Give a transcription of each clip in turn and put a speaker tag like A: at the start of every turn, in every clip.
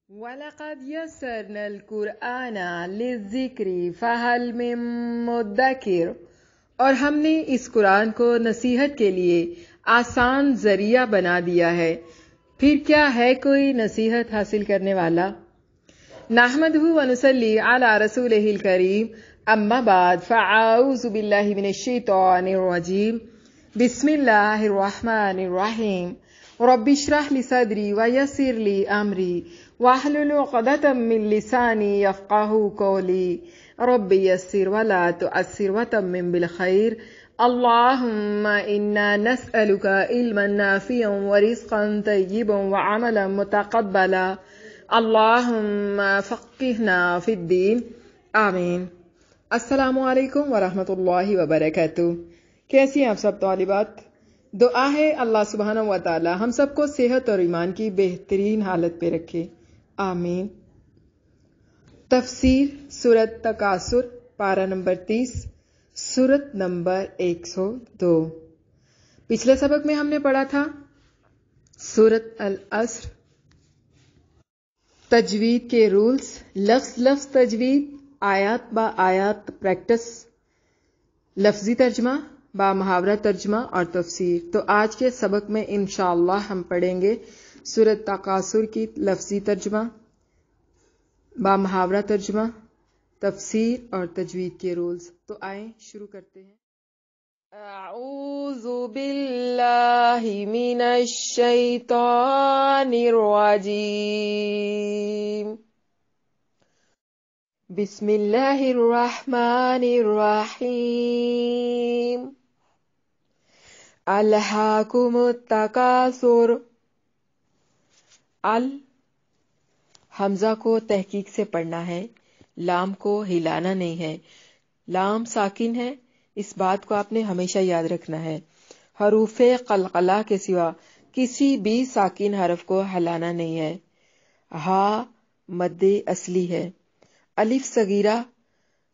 A: وَلَقَدْ يَسَّرْنَا الْقُرْآنَ لِلذِّكْرِ فَهَلْ مِن مُّدَّكِرٍ، اور ہم نے اس قرآن کو نصیحت کے لیے آسان ذریعہ بنا دیا ہے، پھر کیا ہے کوئی نصیحت حاصل کرنے والا؟ نحمدہ ونصلی علی رسولہ الکریم، اما بعد فاعوذ باللہ من الشیطان الرجیم، بسم اللہ الرحمن الرحیم، رب اشرح لی صدری ویسر لی امری واحلل عقدۃ من لسانی یفقہوا قولی، رب یسر ولا تعسر وتمم بالخیر، اللہم انا نسألک علما نافعا ورزقا طیبا وعملا متقبلا، اللہم فقہنا فی الدین، آمین۔ السلام علیکم ورحمۃ اللہ وبرکاتہ۔ کیسی ہیں آپ سب طالبات؟ دعا ہے اللہ سبحانہ و تعالی ہم سب کو صحت اور ایمان کی بہترین حالت پہ رکھے، آمین۔ تفسیر سورۃ تکاثر، پارہ نمبر 30، سورۃ نمبر 102۔ پچھلے سبق میں ہم نے پڑھا تھا سورۃ العصر، تجوید کے رولز، لفظ لفظ تجوید، آیات با آیات پریکٹس، لفظی ترجمہ با محاورہ ترجمہ اور تفسیر۔ تو آج کے سبق میں انشاءاللہ ہم پڑھیں گے سورۃ تکاثر کی لفظی ترجمہ، با محاورہ ترجمہ، تفسیر اور تجوید کے رولز۔ تو آئیں شروع کرتے ہیں۔ اعوذ باللہ من الشیطان الرجیم، بسم اللہ الرحمن الرحیم، الہاکم التکاثر۔ حمزہ کو تحقیق سے پڑھنا ہے، لام کو ہلانا نہیں ہے، لام ساکن ہے، اس بات کو آپ نے ہمیشہ یاد رکھنا ہے۔ حروف قلقلہ کے سوا کسی بھی ساکن حرف کو ہلانا نہیں ہے۔ ہا مد اصلی ہے۔ الف صغیرہ،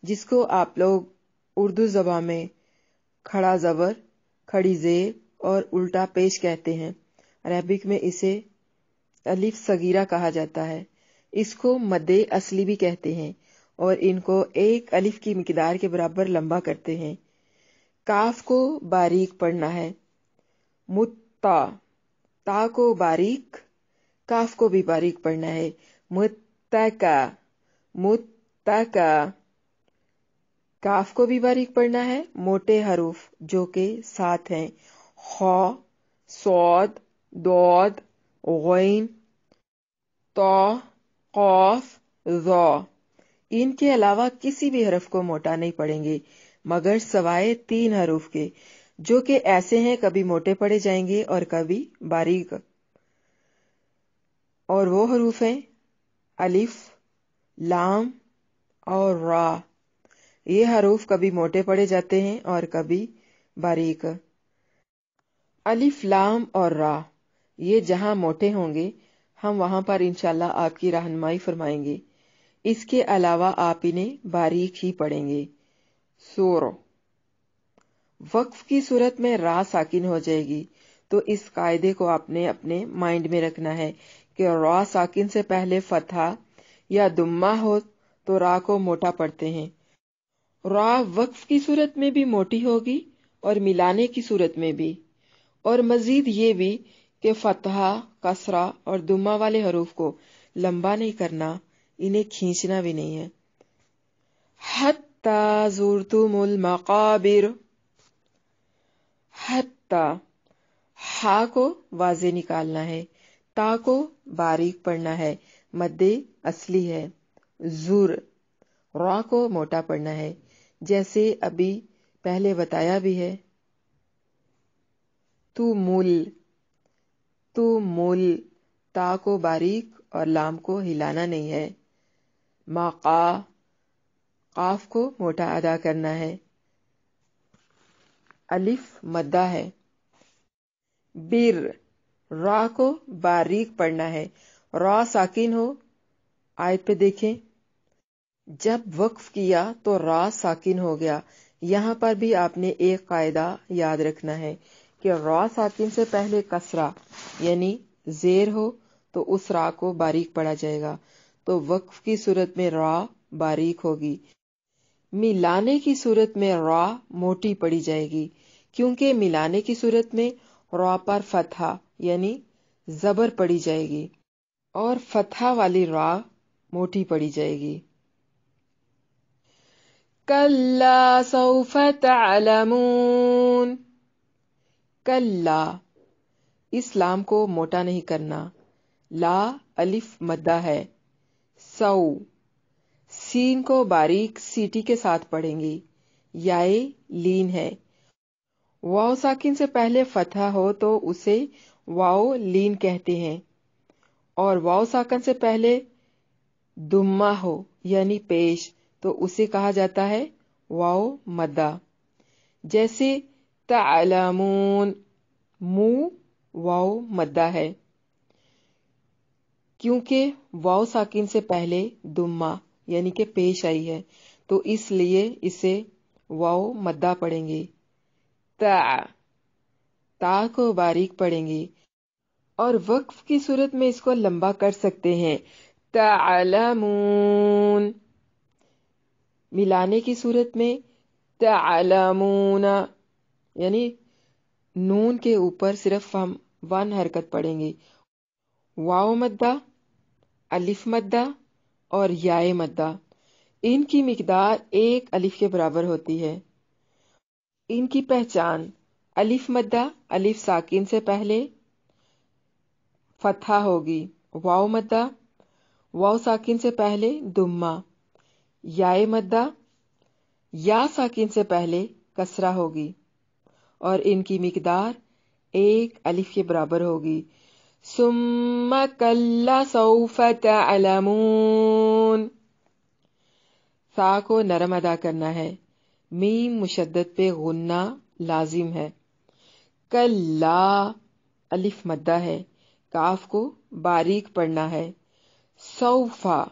A: جس کو آپ لوگ اردو زبان میں کھڑا زبر، کھڑی زیر اور الٹا پیش کہتے ہیں، عربک میں اسے الف صغیرہ کہا جاتا ہے۔ اس کو مد اصلی بھی کہتے ہیں اور ان کو ایک الف کی مقدار کے برابر لمبا کرتے ہیں۔ کاف کو باریک پڑھنا ہے، متا، تا کو باریک، کاف کو بھی باریک پڑھنا ہے، متکا، متکا، کاف کو بھی باریک پڑھنا ہے۔ موٹے حروف جو کہ 7 ہیں، خا، صاد، ضاد، غین، طا، قاف، ظا، ان کے علاوہ کسی بھی حرف کو موٹا نہیں پڑھیں گے مگر سوائے 3 حروف کے، جو کہ ایسے ہیں کبھی موٹے پڑھے جائیں گے اور کبھی باریک، اور وہ حروف ہیں الف، لام اور را۔ یہ حروف کبھی موٹے پڑھے جاتے ہیں اور کبھی باریک۔ الف، لام اور را یہ جہاں موٹے ہوں گے ہم وہاں پر انشاءاللہ آپ کی رہنمائی فرمائیں گے، اس کے علاوہ آپ انہیں باریک ہی پڑھیں گے۔ سور، وقف کی صورت میں را ساکن ہو جائے گی، تو اس قاعدے کو آپ نے اپنے مائنڈ میں رکھنا ہے کہ را ساکن سے پہلے فتحہ یا دمہ ہو تو را کو موٹا پڑھتے ہیں۔ را وقف کی صورت میں بھی موٹی ہوگی اور ملانے کی صورت میں بھی، اور مزید یہ بھی کہ فتحہ، کسرہ اور دمہ والے حروف کو لمبا نہیں کرنا، انہیں کھینچنا بھی نہیں ہے۔ حتی زرتم المقابر، حتی، ہا کو واضح نکالنا ہے، تا کو باریک پڑھنا ہے، مد اصلی ہے۔ زر، را کو موٹا پڑھنا ہے، جیسے ابھی پہلے بتایا بھی ہے۔ تو مل، تو مل، تا کو باریک اور لام کو ہلانا نہیں ہے۔ مقا، قاف کو موٹا ادا کرنا ہے، الف مدہ ہے۔ بر، را کو باریک پڑھنا ہے، را ساکن ہو، آیت پہ دیکھیں، جب وقف کیا تو را ساکن ہو گیا۔ یہاں پر بھی آپ نے ایک قاعدہ یاد رکھنا ہے کہ را ساکن سے پہلے کسرہ یعنی زیر ہو تو اس را کو باریک پڑھا جائے گا، تو وقف کی صورت میں را باریک ہوگی۔ ملانے کی صورت میں را موٹی پڑی جائے گی، کیونکہ ملانے کی صورت میں را پر فتحہ یعنی زبر پڑی جائے گی اور فتحہ والی را موٹی پڑی جائے گی۔ کلا سوف تعلمون، کلا، اس لام کو موٹا نہیں کرنا، لا الف مدہ ہے، سو، سین کو باریک سیٹی کے ساتھ پڑھیں گے، یائے لین ہے، واو ساکن سے پہلے فتحہ ہو تو اسے واو لین کہتے ہیں، اور واو ساکن سے پہلے دمہ ہو یعنی پیش تو اسے کہا جاتا ہے واو مدہ، جیسے تعلمون، منہ واو مدہ ہے، کیونکہ واو ساکن سے پہلے دمہ یعنی کہ پیش آئی ہے تو اس لیے اسے واو مدہ پڑھیں گے۔ تا کو باریک پڑھیں گے، اور وقف کی صورت میں اس کو لمبا کر سکتے ہیں، تعلمون، ملانے کی صورت میں تعلمون، یعنی نون کے اوپر صرف ہم 1 حرکت پڑھیں گے، واو مدہ، الف مدہ اور یائے مدہ، ان کی مقدار 1 الف کے برابر ہوتی ہے۔ ان کی پہچان، الف مدہ الف ساکن سے پہلے فتحہ ہوگی، واو مدہ واو ساکن سے پہلے دمہ، یائے مدہ یا ساکن سے پہلے کسرہ ہوگی، اور ان کی مقدار 1 الف کے برابر ہوگی۔ ثم کلا سوف تعلمون، سا کو نرم ادا کرنا ہے، میم مشدد پہ غنہ لازم ہے، کلا الف مدہ ہے، کاف کو باریک پڑھنا ہے، سوفا،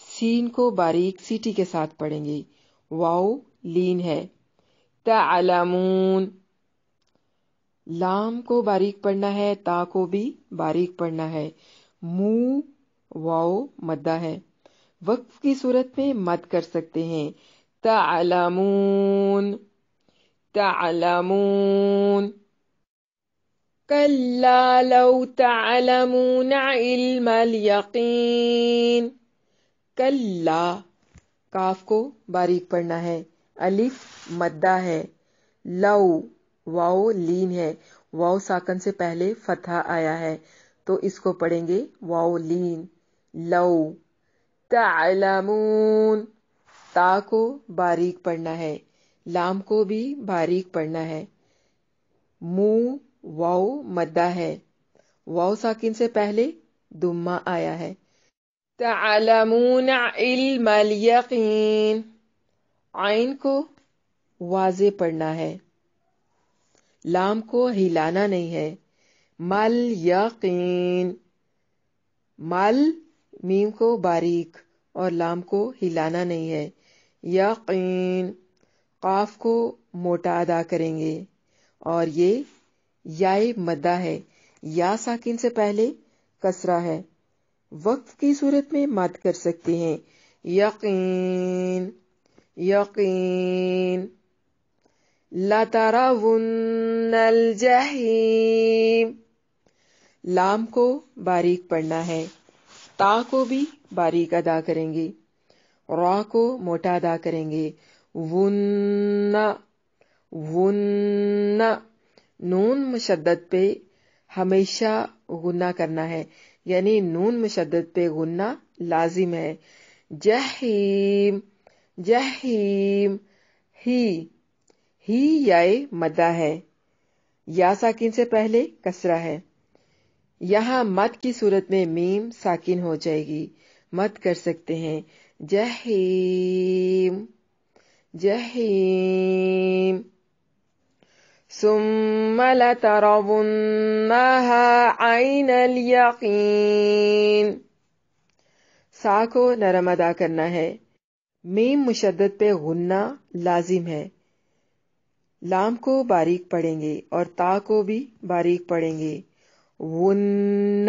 A: سین کو باریک سیٹی کے ساتھ پڑھیں گے، واو لین ہے، تعلمون، لام کو باریک پڑھنا ہے، تا کو بھی باریک پڑھنا ہے، منہ واو مدہ ہے، وقف کی صورت میں مد کر سکتے ہیں، تعلمون، تعلمون، کلا لو تعلمون علم الیقین، کلا، کاف کو باریک پڑھنا ہے، الف مدہ ہے، لو، واو لین ہے، واو ساکن سے پہلے فتحہ آیا ہے تو اس کو پڑھیں گے واو لین، لو، تعلمون، تا کو باریک پڑھنا ہے، لام کو بھی باریک پڑھنا ہے، منہ واو مدہ ہے، واو ساکن سے پہلے دمہ آیا ہے، تعلمون علم الیقین، عین کو واضح پڑھنا ہے، لام کو ہلانا نہیں ہے، مل یقین، مل، میم کو باریک اور لام کو ہلانا نہیں ہے، یقین، قاف کو موٹا ادا کریں گے، اور یہ یائے مدہ ہے، یا ساکن سے پہلے کسرہ ہے، وقف کی صورت میں مد کر سکتے ہیں، یقین، یقین، لَتَرَوُنَّ الْجَحِيمَ، لام کو باریک پڑھنا ہے، تا کو بھی باریک ادا کریں گے، را کو موٹا ادا کریں گے، ون، ون، نون مشدد پہ ہمیشہ غنہ کرنا ہے، یعنی نون مشدد پہ غنہ لازم ہے، جحیم، جحیم، ہی یائے مدہ ہے، یا ساکن سے پہلے کسرہ ہے، یہاں مد کی صورت میں میم ساکن ہو جائے گی، مد کر سکتے ہیں، جحیم، جحیم، ثم لترونها عین الیقین، سا کو نرم ادا کرنا ہے، میم مشدد پہ غنہ لازم ہے، لام کو باریک پڑھیں گے اور تا کو بھی باریک پڑھیں گے، ون،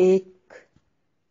A: 1,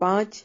A: 5,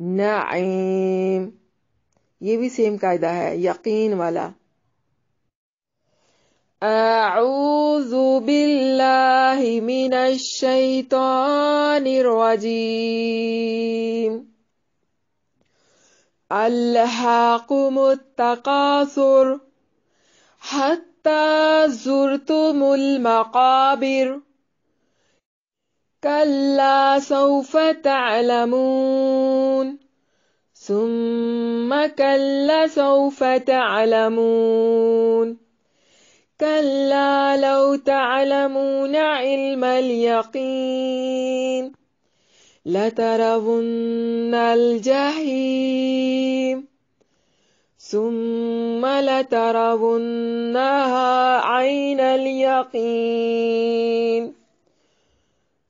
A: نعیم، یہ بھی سیم قاعدہ ہے، یقین والا. اعوذ باللہ من الشیطان الرجیم. الہاکم التکاثر حتی زرتم المقابر کلا سوف تعلمون ثم کلا سوف تعلمون كلا لو تعلمون علم اليقين لترون الجحيم ثم لترونها عين اليقين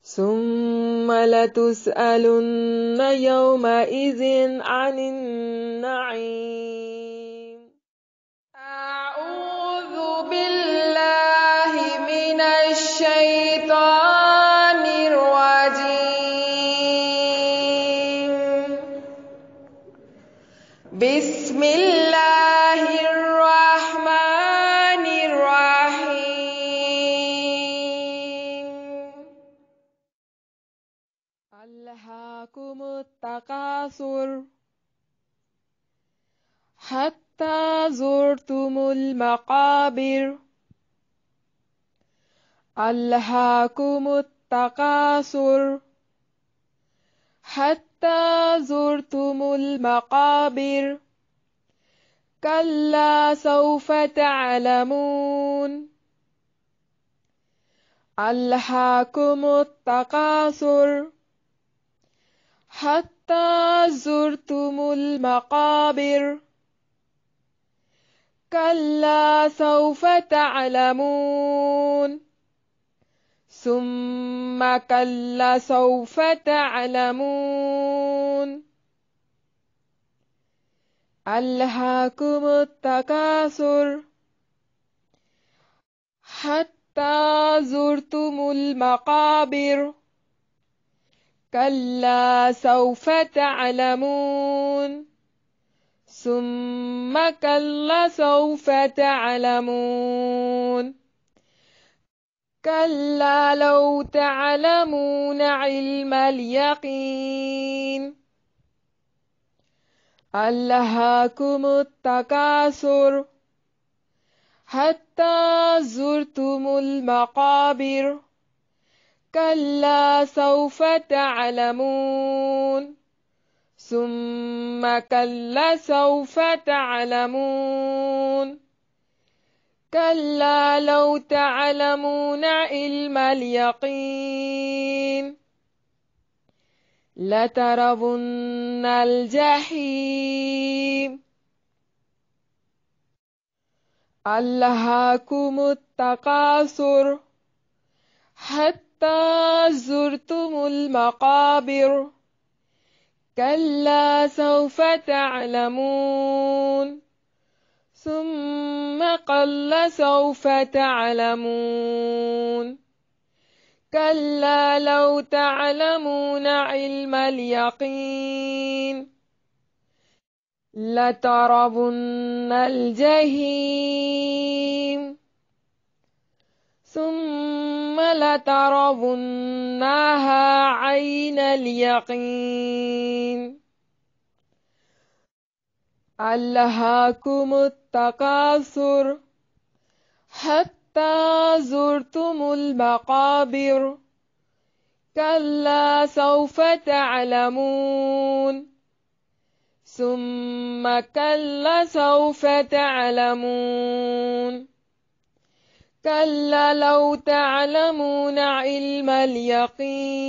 A: ثم لتسألن يومئذ عن النعيم. أعوذ بالله من الشيطان الرجيم. بسم الله الرحمن الرحيم. ألهاكم التكاثر حتى زرتم المقابر ألهاكم التكاثر حتى زرتم المقابر كلا سوف تعلمون ألهاكم التكاثر حتى زرتم المقابر كلا سوف تعلمون ثم كلا سوف تعلمون ألهاكم التكاثر حتى زرتم المقابر كلا سوف تعلمون ثم كلا سوف تعلمون كلا لو تعلمون علم اليقين ألهاكم التكاثر حتى زرتم المقابر كلا سوف تعلمون ثم كلا سوف تعلمون كلا لو تعلمون علم اليقين لترون الجحيم ألهاكم التكاثر حتى زرتم المقابر كلا سوف تعلمون ثم كلا سوف تعلمون كلا لو تعلمون علم اليقين لترون الجحيم ثم لترونها عين اليقين ألهاكم التكاثر حتى زرتم المقابر كلا سوف تعلمون ثم كلا سوف تعلمون كلا لو تعلمون علم اليقين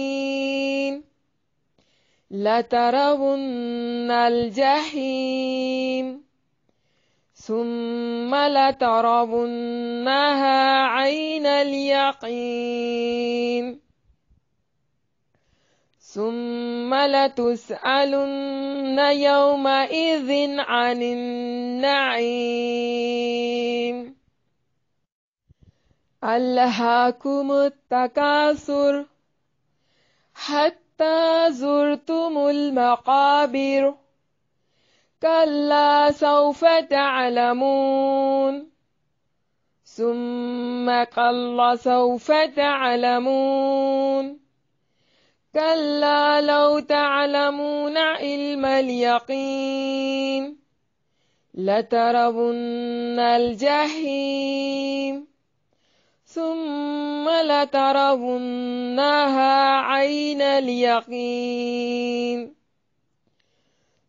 A: لترون الجحيم ثم لترونها عين اليقين ثم لتسألن يومئذ عن النعيم. ألهاكم التكاثر حتى حتى زرتم المقابر كلا سوف تعلمون ثم كلا سوف تعلمون كلا لو تعلمون علم اليقين لترون الجحيم ثم لترونها عين اليقين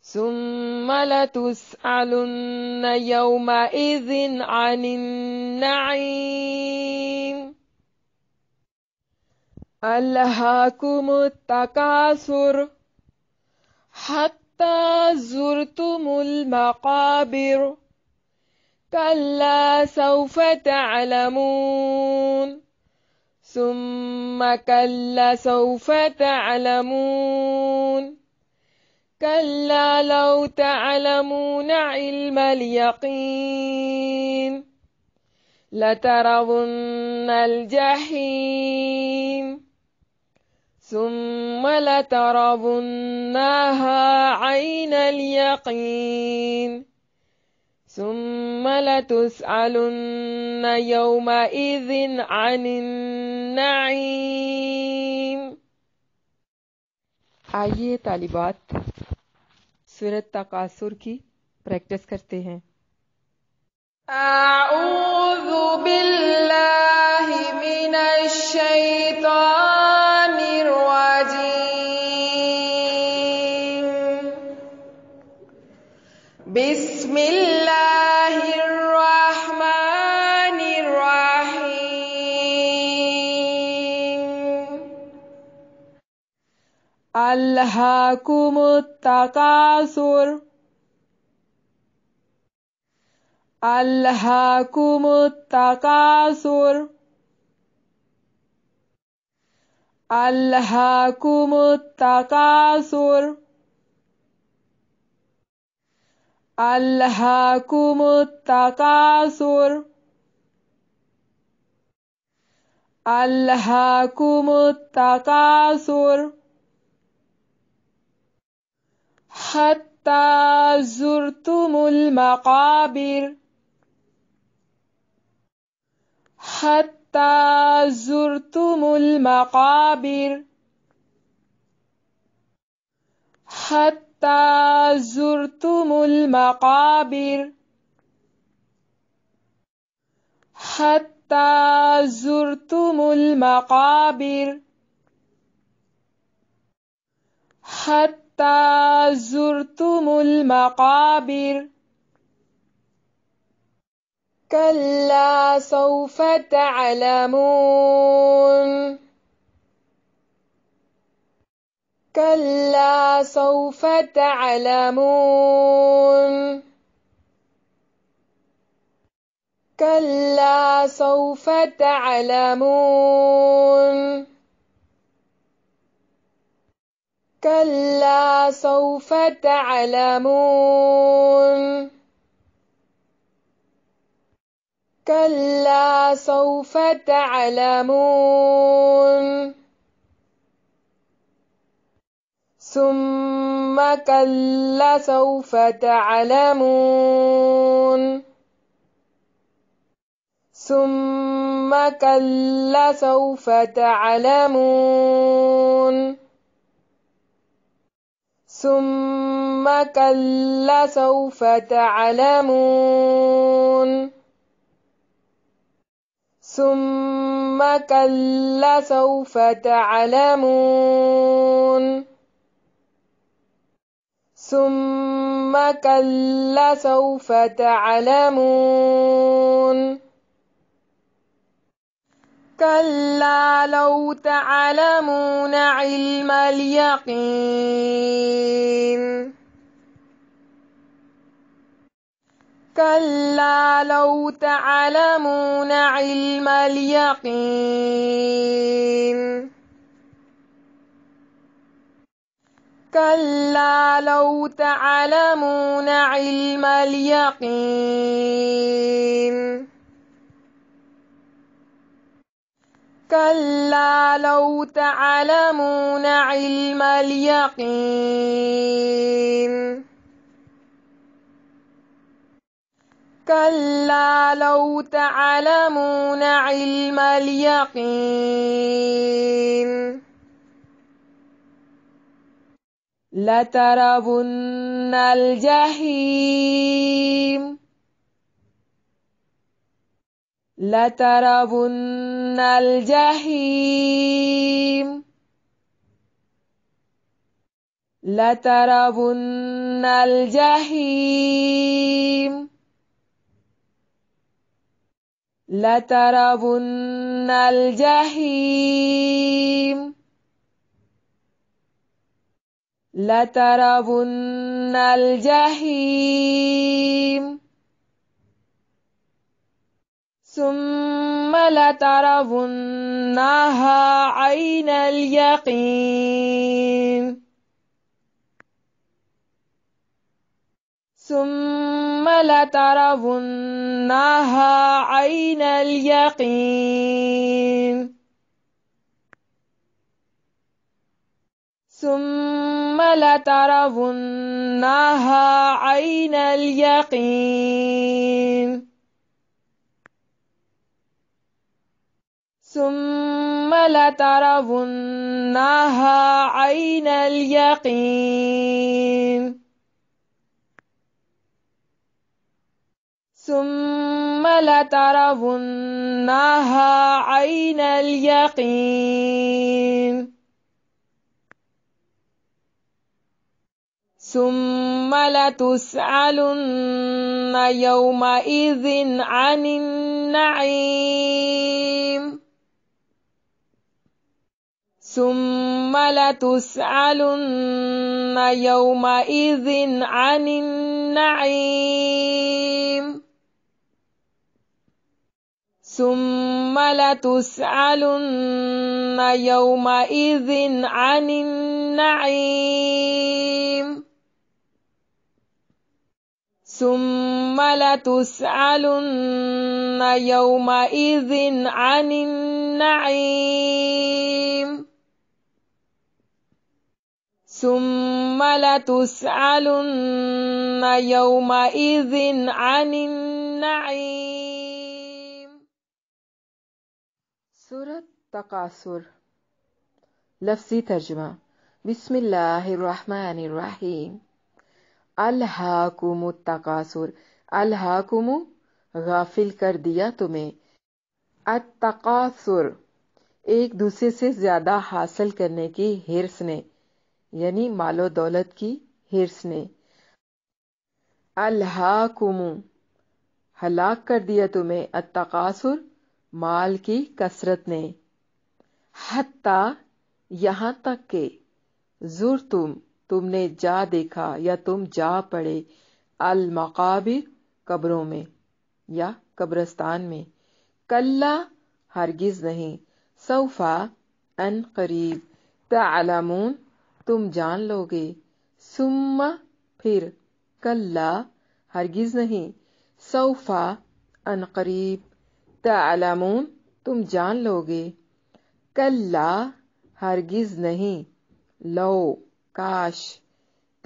A: ثم لتسألن يومئذ عن النعيم ألهاكم التكاثر حتى زرتم المقابر كلا سوف تعلمون ثم كلا سوف تعلمون كلا لو تعلمون علم اليقين لترون الجحيم ثم لترونها عين اليقين ثم لتسألن يومئذ عن النعيم. آئیے طالبات سورۃ تکاثر کی پریکٹس کرتے ہیں. اعوذ باللہ من الشیطان الرجیم. بسم اللہ الرحمن الرحیم. الہاکم التکاثر الہاکم التکاثر الہاکم التکاثر الہاکم التکاثر الہاکم التکاثر حتی زرتم المقابر حتی زرتم المقابر حتی زرتم المقابر حتی زرتم المقابر حتی زرتم المقابر كلا سوف تعلمون كلا سوف تعلمون كلا سوف تعلمون كلا سوف تعلمون كلا سوف تعلمون ثم كلا سوف تعلمون ثم كلا سوف تعلمون ثم كلا سوف تعلمون ثم كلا سوف تعلمون ثم كلا سوف تعلمون كلا لو تعلمون علم اليقين كلا لو تعلمون علم اليقين كلا لو تعلمون علم اليقين كلا لو تعلمون علم اليقين كلا لو تعلمون علم اليقين لترون الجحيم لترون الجحيم لترون الجحيم لترون الجحيم لترون الجحيم ثم لترونها عين اليقين ثم لترونها عين اليقين ثم لترونها عين اليقين ثم لترونها عين اليقين ثم لترونها عين اليقين ثم لتسألن يومئذ عن النعيم ثم لتسألن يومئذ عن النعيم ثم لتسألن يومئذ عن النعيم ثم لتسألن يومئذ عن النعيم ثم لتسألن يومئذ عن النعيم. سورة تکاثر. لفظی ترجمہ. بسم اللہ الرحمن الرحیم. الہاکم التکاثر. الہاکم غافل کر دیا تمہیں. التکاثر ایک دوسرے سے زیادہ حاصل کرنے کی ہرس نے، یعنی مال و دولت کی ہرس نے. الہاکم ہلاک کر دیا تمہیں التکاثر مال کی کثرت نے. حتی یہاں تک کہ تم نے جا دیکھا یا تم جا پڑے المقابر قبروں میں یا قبرستان میں. کلا ہرگز نہیں، سوفا ان قریب، تعلمون تم جان لوگے، ثم پھر، کلا ہرگز نہیں، سوفا ان قریب، تعلمون تم جان لوگے. کلا ہرگز نہیں، لو کاش،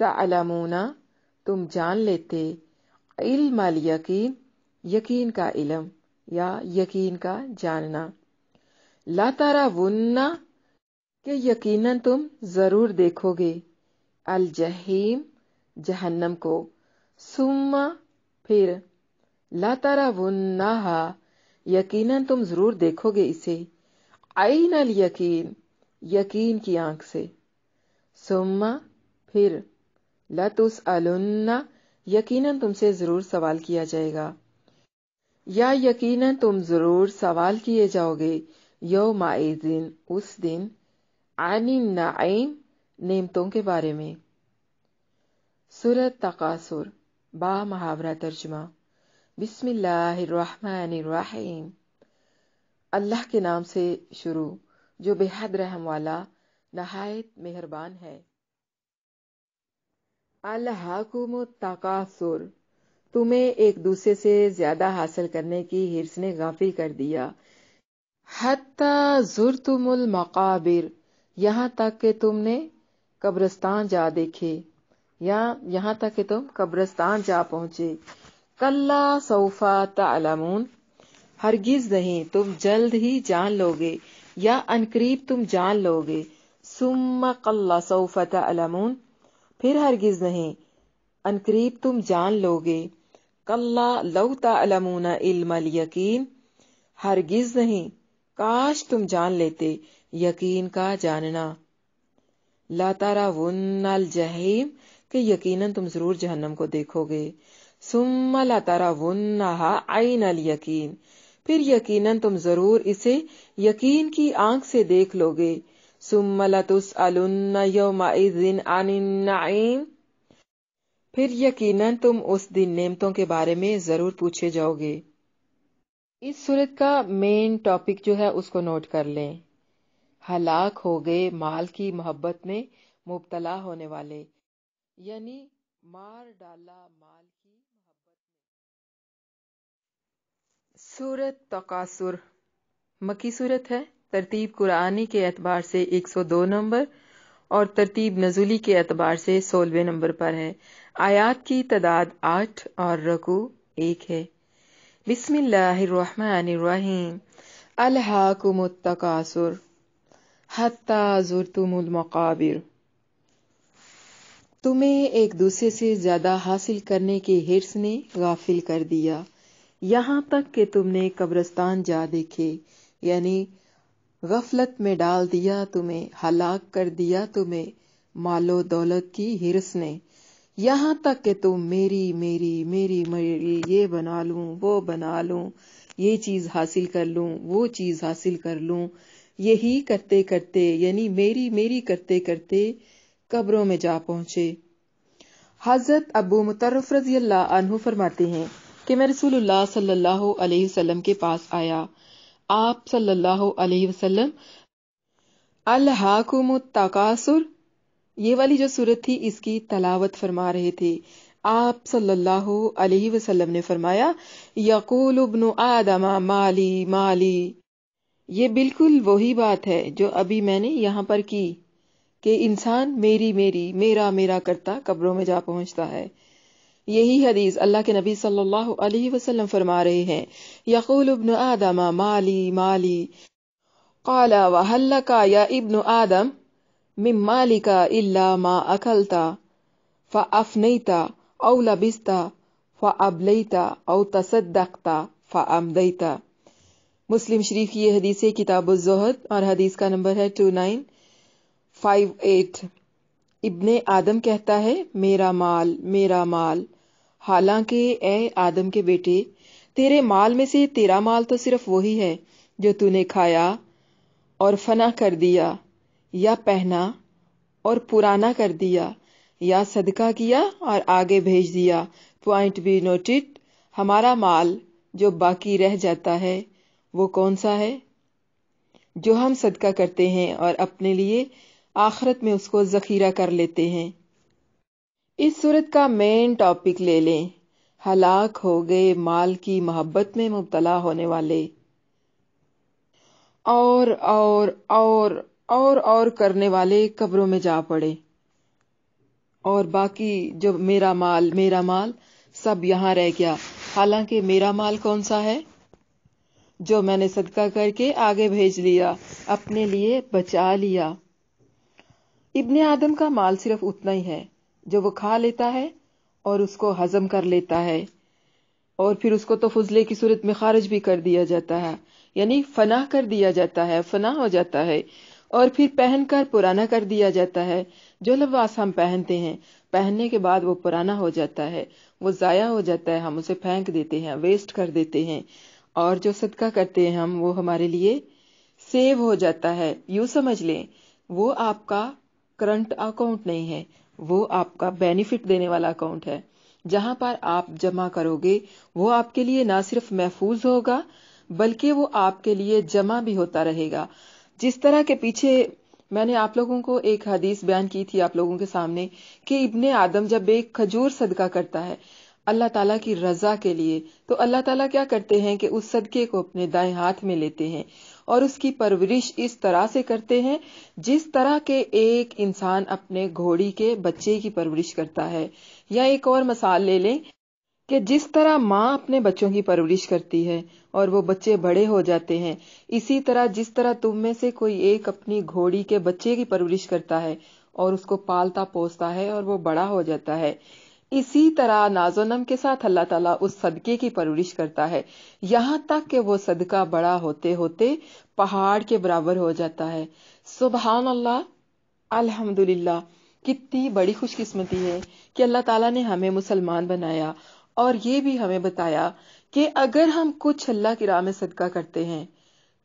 A: تعلمون تم جان لیتے، علم الیقین یقین کا علم یا یقین کا جاننا. لا ترون کہ یقیناً تم ضرور دیکھو گے، الجحیم جہنم کو، ثم پھر، لا ترونہا یقیناً تم ضرور دیکھو گے اسے، عین الیقین یقین کی آنکھ سے. ثم پھر، لتسألن یقیناً تم سے ضرور سوال کیا جائے گا، یا یقیناً تم ضرور سوال کیے جاؤ گے، یومئذ اس دن، عن النعیم نعمتوں کے بارے میں. سورۃ تکاثر. با محاورہ ترجمہ. بسم اللہ الرحمن الرحیم. اللہ کے نام سے شروع جو بے حد رحم والا نہایت مہربان ہے. الہاکم التکاثر تمہیں ایک دوسرے سے زیادہ حاصل کرنے کی ہرس نے غافل کر دیا. حتی زرتم المقابر، یہاں تک کہ تم نے قبرستان جا دیکھے، یا یہاں تک کہ تم قبرستان جا پہنچے۔ کلا سوف تعلمون، ہرگز نہیں، تم جلد ہی جان لوگے، یا عنقریب تم جان لوگے۔ ثم کلا سوف تعلمون، پھر ہرگز نہیں، عنقریب تم جان لوگے۔ کلا لو تعلمون علم الیقین، ہرگز نہیں، کاش تم جان لیتے یقین کا جاننا۔ لا ترون الجحیم، کہ یقیناً تم ضرور جہنم کو دیکھو گے۔ ثم لترونہا عین الیقین، پھر یقیناً تم ضرور اسے یقین کی آنکھ سے دیکھ لو گے۔ ثم لتسألن یومئذ عن النعیم، پھر یقیناً تم اس دن نعمتوں کے بارے میں ضرور پوچھے جاؤ گے۔ اس سورت کا مین ٹاپک جو ہے اس کو نوٹ کر لیں، ہلاک ہو گئے مال کی محبت میں مبتلا ہونے والے، یعنی مار ڈالا مال کی محبت میں۔ سورت تکاثر مکی سورت ہے، ترتیب قرآنی کے اعتبار سے 102 نمبر اور ترتیب نزولی کے اعتبار سے 16ویں نمبر پر ہے۔ آیات کی تعداد 8 اور رکوع 1 ہے۔ بسم اللہ الرحمن الرحیم۔ الہاکم التکاثر حتی زرتم المقابر، تمہیں ایک دوسرے سے زیادہ حاصل کرنے کے حرص نے غافل کر دیا، یہاں تک کہ تم نے قبرستان جا دیکھے، یعنی غفلت میں ڈال دیا تمہیں، ہلاک کر دیا تمہیں مال و دولت کی حرص نے، یہاں تک کہ تم میری میری میری میری، یہ بنا لوں وہ بنا لوں، یہ چیز حاصل کر لوں وہ چیز حاصل کر لوں، یہی کرتے کرتے، یعنی میری میری کرتے کرتے قبروں میں جا پہنچے۔ حضرت ابو مطرف رضی اللہ عنہ فرماتے ہیں کہ میں رسول اللہ صلی اللہ علیہ وسلم کے پاس آیا، آپ صلی اللہ علیہ وسلم الہاکم التکاثر، یہ والی جو سورت تھی اس کی تلاوت فرما رہے تھے۔ آپ صلی اللہ علیہ وسلم نے فرمایا، یقول ابن آدم مالی مالی، یہ بالکل وہی بات ہے جو ابھی میں نے یہاں پر کی کہ انسان میری میری میرا میرا کرتا قبروں میں جا پہنچتا ہے۔ یہی حدیث اللہ کے نبی صلی اللہ علیہ وسلم فرما رہے ہیں، یقول ابن آدم مالی مالی، قال وهل لك یا ابن آدم من مالک الا ما اکلت فافنیت او لبست فابلیت او تصدقت فامدیت۔ مسلم شریف کی یہ حدیث ہے، کتاب الزہد، اور حدیث کا نمبر ہے 2958۔ ابن آدم کہتا ہے میرا مال میرا مال، حالانکہ اے آدم کے بیٹے، تیرے مال میں سے تیرا مال تو صرف وہی ہے جو تو نے کھایا اور فنا کر دیا، یا پہنا اور پرانا کر دیا، یا صدقہ کیا اور آگے بھیج دیا۔ پوائنٹ بی نوٹڈ، ہمارا مال جو باقی رہ جاتا ہے وہ کون سا ہے؟ جو ہم صدقہ کرتے ہیں اور اپنے لیے آخرت میں اس کو ذخیرہ کر لیتے ہیں۔ اس صورت کا مین ٹاپک لے لیں، ہلاک ہو گئے مال کی محبت میں مبتلا ہونے والے، اور کرنے والے قبروں میں جا پڑے، اور باقی جو میرا مال سب یہاں رہ گیا۔ حالانکہ میرا مال کون سا ہے؟ جو میں نے صدقہ کر کے آگے بھیج لیا، اپنے لیے بچا لیا۔ ابن آدم کا مال صرف اتنا ہی ہے جو وہ کھا لیتا ہے اور اس کو ہضم کر لیتا ہے، اور پھر اس کو تو فضلے کی صورت میں خارج بھی کر دیا جاتا ہے، یعنی فنا کر دیا جاتا ہے، فنا ہو جاتا ہے، اور پھر پہن کر پرانا کر دیا جاتا ہے۔ جو لباس ہم پہنتے ہیں، پہننے کے بعد وہ پرانا ہو جاتا ہے، وہ ضائع ہو جاتا ہے، ہم اسے پھینک دیتے ہیں، ویسٹ کر دیتے ہیں، اور جو صدقہ کرتے ہیں ہم، وہ ہمارے لیے سیو ہو جاتا ہے۔ یوں سمجھ لیں وہ آپ کا کرنٹ اکاؤنٹ نہیں ہے، وہ آپ کا بینیفٹ دینے والا اکاؤنٹ ہے۔ جہاں پر آپ جمع کرو گے وہ آپ کے لیے نہ صرف محفوظ ہوگا بلکہ وہ آپ کے لیے جمع بھی ہوتا رہے گا۔ جس طرح کے پیچھے میں نے آپ لوگوں کو ایک حدیث بیان کی تھی آپ لوگوں کے سامنے کہ ابن آدم جب ایک کھجور صدقہ کرتا ہے، اللہ تعالیٰ کی رضا کے لیے، تو اللہ تعالیٰ کیا کرتے ہیں کہ اس صدقے کو اپنے دائیں ہاتھ میں لیتے ہیں اور اس کی پرورش اس طرح سے کرتے ہیں جس طرح کے ایک انسان اپنے گھوڑی کے بچے کی پرورش کرتا ہے۔ یا ایک اور مثال لے لیں کہ جس طرح ماں اپنے بچوں کی پرورش کرتی ہے اور وہ بچے بڑے ہو جاتے ہیں، اسی طرح جس طرح تم میں سے کوئی ایک اپنی گھوڑی کے بچے کی پرورش کرتا ہے اور اس کو پالتا پوستا ہے اور وہ بڑا ہو جاتا ہے، اسی طرح ناز و نم کے ساتھ اللہ تعالیٰ اس صدقے کی پرورش کرتا ہے، یہاں تک کہ وہ صدقہ بڑا ہوتے ہوتے پہاڑ کے برابر ہو جاتا ہے۔ سبحان اللہ، الحمدللہ، کتنی بڑی خوش قسمتی ہے کہ اللہ تعالیٰ نے ہمیں مسلمان بنایا اور یہ بھی ہمیں بتایا کہ اگر ہم کچھ اللہ کی راہ میں صدقہ کرتے ہیں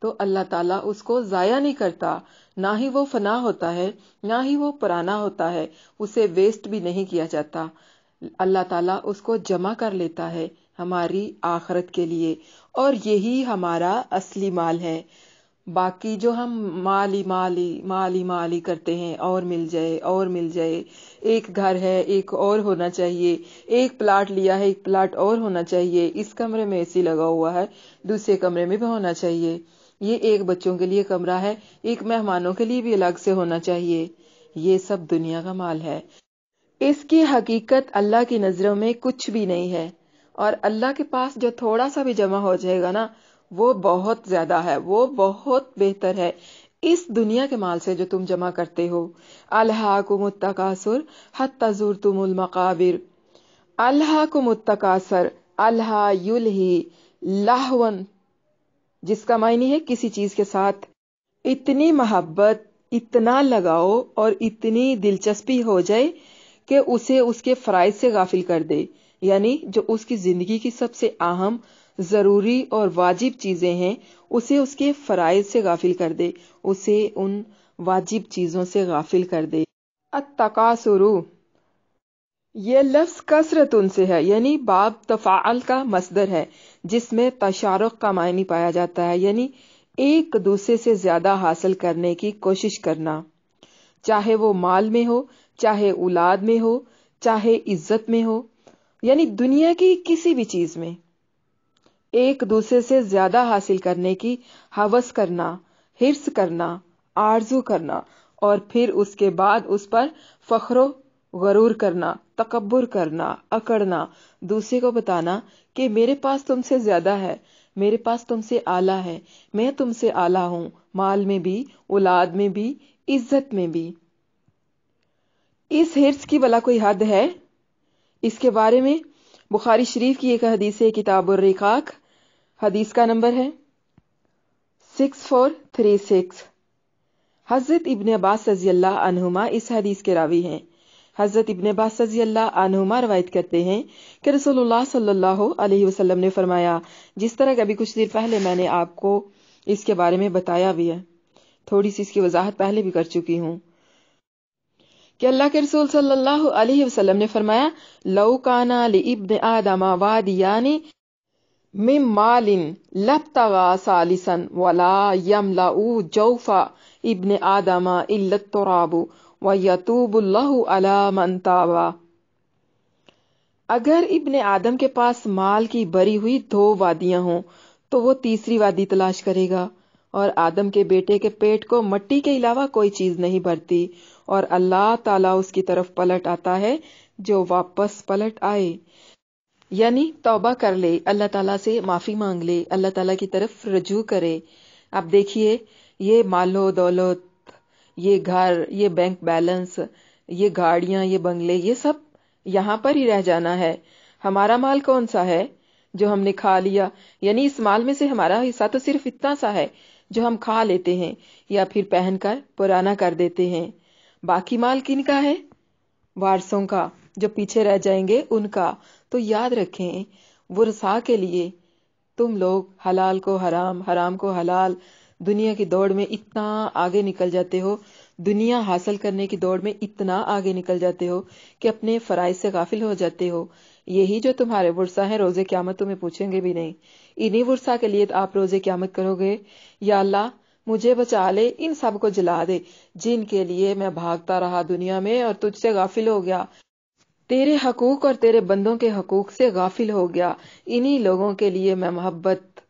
A: تو اللہ تعالیٰ اس کو ضائع نہیں کرتا، نہ ہی وہ فنا ہوتا ہے، نہ ہی وہ پرانا ہوتا ہے، اسے ویسٹ بھی نہیں کیا جاتا۔ اللہ تعالیٰ اس کو جمع کر لیتا ہے ہماری آخرت کے لیے، اور یہی ہمارا اصلی مال ہے۔ باقی جو ہم مالی مالی مالی مالی کرتے ہیں، اور مل جائے اور مل جائے، ایک گھر ہے ایک اور ہونا چاہیے، ایک پلاٹ لیا ہے ایک پلاٹ اور ہونا چاہیے، اس کمرے میں اے سی لگا ہوا ہے دوسرے کمرے میں بھی ہونا چاہیے، یہ ایک بچوں کے لیے کمرہ ہے ایک مہمانوں کے لیے بھی الگ سے ہونا چاہیے، یہ سب دنیا کا مال ہے۔ اس کی حقیقت اللہ کی نظروں میں کچھ بھی نہیں ہے، اور اللہ کے پاس جو تھوڑا سا بھی جمع ہو جائے گا نا، وہ بہت زیادہ ہے، وہ بہت بہتر ہے اس دنیا کے مال سے جو تم جمع کرتے ہو۔ الہاکم التکاثر حتی زرتم المقابر، الہاکم التکاثر، الہا یلہی لہون، جس کا معنی ہے کسی چیز کے ساتھ اتنی محبت، اتنا لگاؤ اور اتنی دلچسپی ہو جائے کہ اسے اس کے فرائض سے غافل کر دے، یعنی جو اس کی زندگی کی سب سے اہم، ضروری اور واجب چیزیں ہیں اسے اس کے فرائض سے غافل کر دے، اسے ان واجب چیزوں سے غافل کر دے۔ التکاثر، یہ لفظ کثرت ان سے ہے، یعنی باب تفاعل کا مصدر ہے جس میں تشارق کا معنی پایا جاتا ہے، یعنی ایک دوسرے سے زیادہ حاصل کرنے کی کوشش کرنا، چاہے وہ مال میں ہو، چاہے اولاد میں ہو، چاہے عزت میں ہو، یعنی دنیا کی کسی بھی چیز میں ایک دوسرے سے زیادہ حاصل کرنے کی ہوس کرنا، حرص کرنا، آرزو کرنا، اور پھر اس کے بعد اس پر فخر و غرور کرنا، تکبر کرنا، اکڑنا، دوسرے کو بتانا کہ میرے پاس تم سے زیادہ ہے، میرے پاس تم سے اعلیٰ ہے، میں تم سے اعلیٰ ہوں، مال میں بھی، اولاد میں بھی، عزت میں بھی۔ اس حرص کی بلا کوئی حد ہے؟ اس کے بارے میں بخاری شریف کی ایک حدیث ہے، کتاب الرقاق، حدیث کا نمبر ہے 6436۔ حضرت ابن عباس رضی اللہ عنہما اس حدیث کے راوی ہیں۔ حضرت ابن عباس رضی اللہ عنہما روایت کرتے ہیں کہ رسول اللہ صلی اللہ علیہ وسلم نے فرمایا، جس طرح کہ ابھی کچھ دیر پہلے میں نے آپ کو اس کے بارے میں بتایا بھی ہے، تھوڑی سی اس کی وضاحت پہلے بھی کر چکی ہوں، کہ اللہ کے رسول صلی اللہ علیہ وسلم نے فرمایا، لو کانا لابن آدم وادیان من مال لابتغى ثالثا ولا يملأ جوف ابن آدم الا التراب ويتوب الله على من تاب۔ اگر ابن آدم کے پاس مال کی بری ہوئی 2 وادیاں ہوں تو وہ تیسری وادی تلاش کرے گا، اور آدم کے بیٹے کے پیٹ کو مٹی کے علاوہ کوئی چیز نہیں بھرتی، اور اللہ تعالیٰ اس کی طرف پلٹ آتا ہے جو واپس پلٹ آئے، یعنی توبہ کر لے، اللہ تعالیٰ سے معافی مانگ لے، اللہ تعالیٰ کی طرف رجوع کرے۔ اب دیکھیے، یہ مال و دولت، یہ گھر، یہ بینک بیلنس، یہ گاڑیاں، یہ بنگلے، یہ سب یہاں پر ہی رہ جانا ہے۔ ہمارا مال کون سا ہے جو ہم نے کھا لیا؟ یعنی اس مال میں سے ہمارا حصہ تو صرف اتنا سا ہے جو ہم کھا لیتے ہیں یا پھر پہن کر پرانا کر دیتے ہیں۔ باقی مال کن کا ہے؟ وارثوں کا، جو پیچھے رہ جائیں گے ان کا۔ تو یاد رکھیں، ورثاء کے لیے تم لوگ حلال کو حرام، حرام کو حلال، دنیا کی دوڑ میں اتنا آگے نکل جاتے ہو، دنیا حاصل کرنے کی دوڑ میں اتنا آگے نکل جاتے ہو کہ اپنے فرائض سے غافل ہو جاتے ہو۔ یہی جو تمہارے ورثاء ہیں، روز قیامت تمہیں پوچھیں گے بھی نہیں۔ انہی ورثاء کے لیے آپ روز قیامت کرو گے، یا اللہ مجھے بچا لے، ان سب کو جلا دے جن کے لیے میں بھاگتا رہا دنیا میں اور تجھ سے غافل ہو گیا۔ تیرے حقوق اور تیرے بندوں کے حقوق سے غافل ہو گیا. انہی لوگوں کے لیے میں محبت،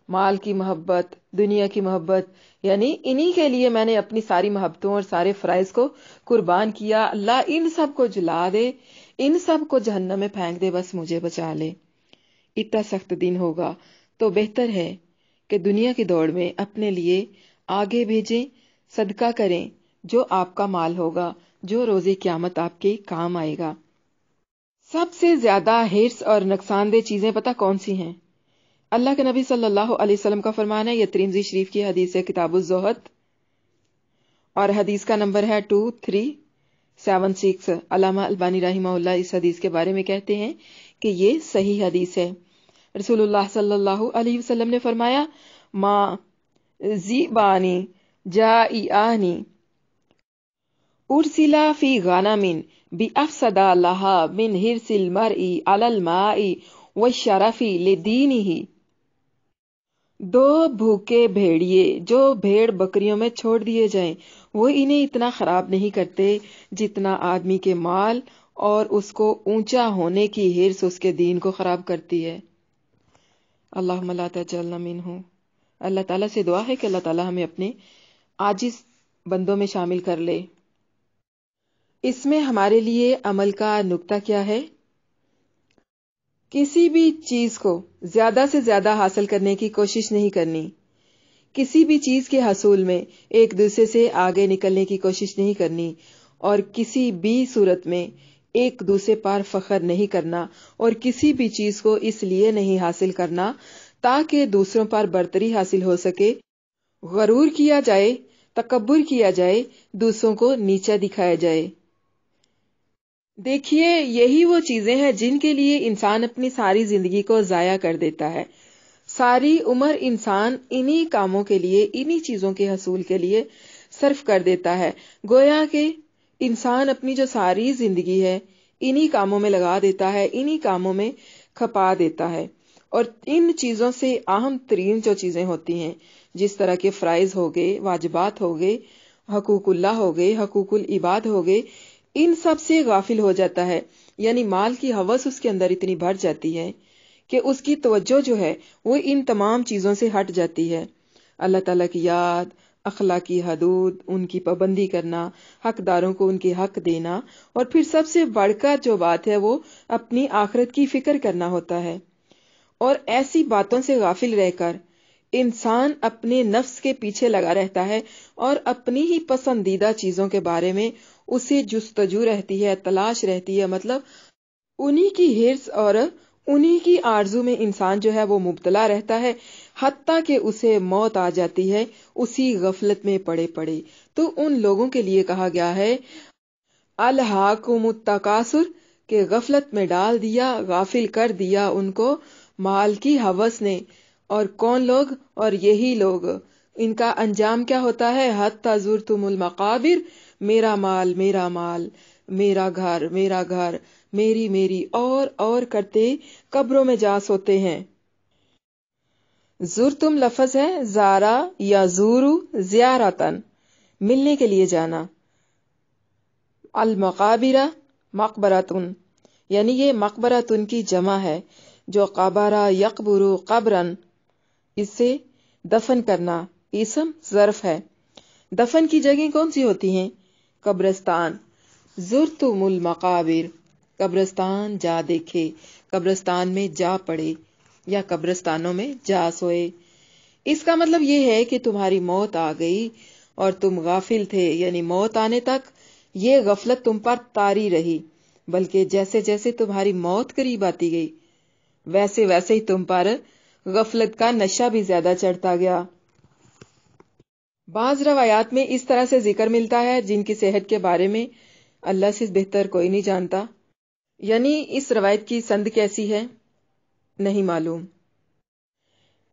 A: مال کی محبت، دنیا کی محبت، یعنی انہی کے لیے میں نے اپنی ساری محبتوں اور سارے فرائض کو قربان کیا. اللہ ان سب کو جلا دے، ان سب کو جہنم میں پھینک دے، بس مجھے بچا لے. اتنا سخت دن ہوگا تو بہتر ہے کہ دنیا کی دوڑ میں اپنے لیے آگے بھیجیں، صدقہ کریں جو آپ کا مال ہوگا، جو روز قیامت آپ کے کام آئے گا. سب سے زیادہ ہرس اور نقصان دہ چیزیں پتہ کون سی ہیں؟ اللہ کے نبی صلی اللہ علیہ وسلم کا فرمان ہے، یہ ترمذی شریف کی حدیث ہے کتاب الزہد، اور حدیث کا نمبر ہے 2376. علامہ البانی رحمہ اللہ اس حدیث کے بارے میں کہتے ہیں کہ یہ صحیح حدیث ہے. رسول اللہ صلی اللہ علیہ وسلم نے فرمایا، ما ذئبانی جائعانی ارسلا فی غنم بافسد لها من حرص المرء علی الماء والشرف لدینہ. دو بھوکے بھیڑیے جو بھیڑ بکریوں میں چھوڑ دیے جائیں، وہ انہیں اتنا خراب نہیں کرتے جتنا آدمی کے مال اور اس کو اونچا ہونے کی ہرس اس کے دین کو خراب کرتی ہے. اللہم لا تجعلنا منہم. اللہ تعالیٰ سے دعا ہے کہ اللہ تعالیٰ ہمیں اپنے عاجز بندوں میں شامل کر لے. اس میں ہمارے لیے عمل کا نکتہ کیا ہے؟ کسی بھی چیز کو زیادہ سے زیادہ حاصل کرنے کی کوشش نہیں کرنی، کسی بھی چیز کے حصول میں ایک دوسرے سے آگے نکلنے کی کوشش نہیں کرنی، اور کسی بھی صورت میں ایک دوسرے پر فخر نہیں کرنا، اور کسی بھی چیز کو اس لیے نہیں حاصل کرنا تاکہ دوسروں پر برتری حاصل ہو سکے، غرور کیا جائے، تکبر کیا جائے، دوسروں کو نیچا دکھایا جائے. دیکھیے، یہی وہ چیزیں ہیں جن کے لیے انسان اپنی ساری زندگی کو ضائع کر دیتا ہے. ساری عمر انسان انہی کاموں کے لیے، انہی چیزوں کے حصول کے لیے صرف کر دیتا ہے. گویا کہ انسان اپنی جو ساری زندگی ہے انہی کاموں میں لگا دیتا ہے، انہی کاموں میں کھپا دیتا ہے. اور ان چیزوں سے اہم ترین جو چیزیں ہوتی ہیں، جس طرح کے فرائض ہو گئے، واجبات ہو گئے، حقوق اللہ ہو گئے، حقوق العباد ہو گئے، ان سب سے غافل ہو جاتا ہے. یعنی مال کی ہوس اس کے اندر اتنی بڑھ جاتی ہے کہ اس کی توجہ جو ہے وہ ان تمام چیزوں سے ہٹ جاتی ہے. اللہ تعالیٰ کی یاد، اخلاقی حدود، ان کی پابندی کرنا، حقداروں کو ان کے حق دینا، اور پھر سب سے بڑھ کر جو بات ہے وہ اپنی آخرت کی فکر کرنا ہوتا ہے. اور ایسی باتوں سے غافل رہ کر انسان اپنے نفس کے پیچھے لگا رہتا ہے اور اپنی ہی پسندیدہ چیزوں کے بارے میں اسے جستجو رہتی ہے، تلاش رہتی ہے. مطلب انہی کی ہرس اور انہی کی آرزو میں انسان جو ہے وہ مبتلا رہتا ہے، حتیٰ کہ اسے موت آ جاتی ہے اسی غفلت میں پڑے پڑے. تو ان لوگوں کے لیے کہا گیا ہے الہاکم التکاثر، کہ غفلت میں ڈال دیا، غافل کر دیا ان کو مال کی ہوس نے. اور کون لوگ؟ اور یہی لوگ، ان کا انجام کیا ہوتا ہے؟ حتی زرتم المقابر، میرا مال میرا مال، میرا گھر میرا گھر، میری میری، اور کرتے قبروں میں جا سوتے ہیں. زرتم لفظ ہے زارا یا زورو زیارتن، ملنے کے لیے جانا. المقابرہ مقبرتن، یعنی یہ مقبرتن کی جمع ہے، جو قبرہ یقبرو قبرن، اس سے دفن کرنا، اسم ظرف ہے. دفن کی جگہیں کون سی ہوتی ہیں؟ قبرستان. زرتم المقابر، قبرستان جا دیکھے، قبرستان میں جا پڑے یا قبرستانوں میں جا سوئے. اس کا مطلب یہ ہے کہ تمہاری موت آ گئی اور تم غافل تھے، یعنی موت آنے تک یہ غفلت تم پر طاری رہی، بلکہ جیسے جیسے تمہاری موت قریب آتی گئی ویسے ویسے ہی تم پر غفلت کا نشہ بھی زیادہ چڑھتا گیا. بعض روایات میں اس طرح سے ذکر ملتا ہے جن کی صحت کے بارے میں اللہ سے بہتر کوئی نہیں جانتا. یعنی اس روایت کی سند کیسی ہے نہیں معلوم.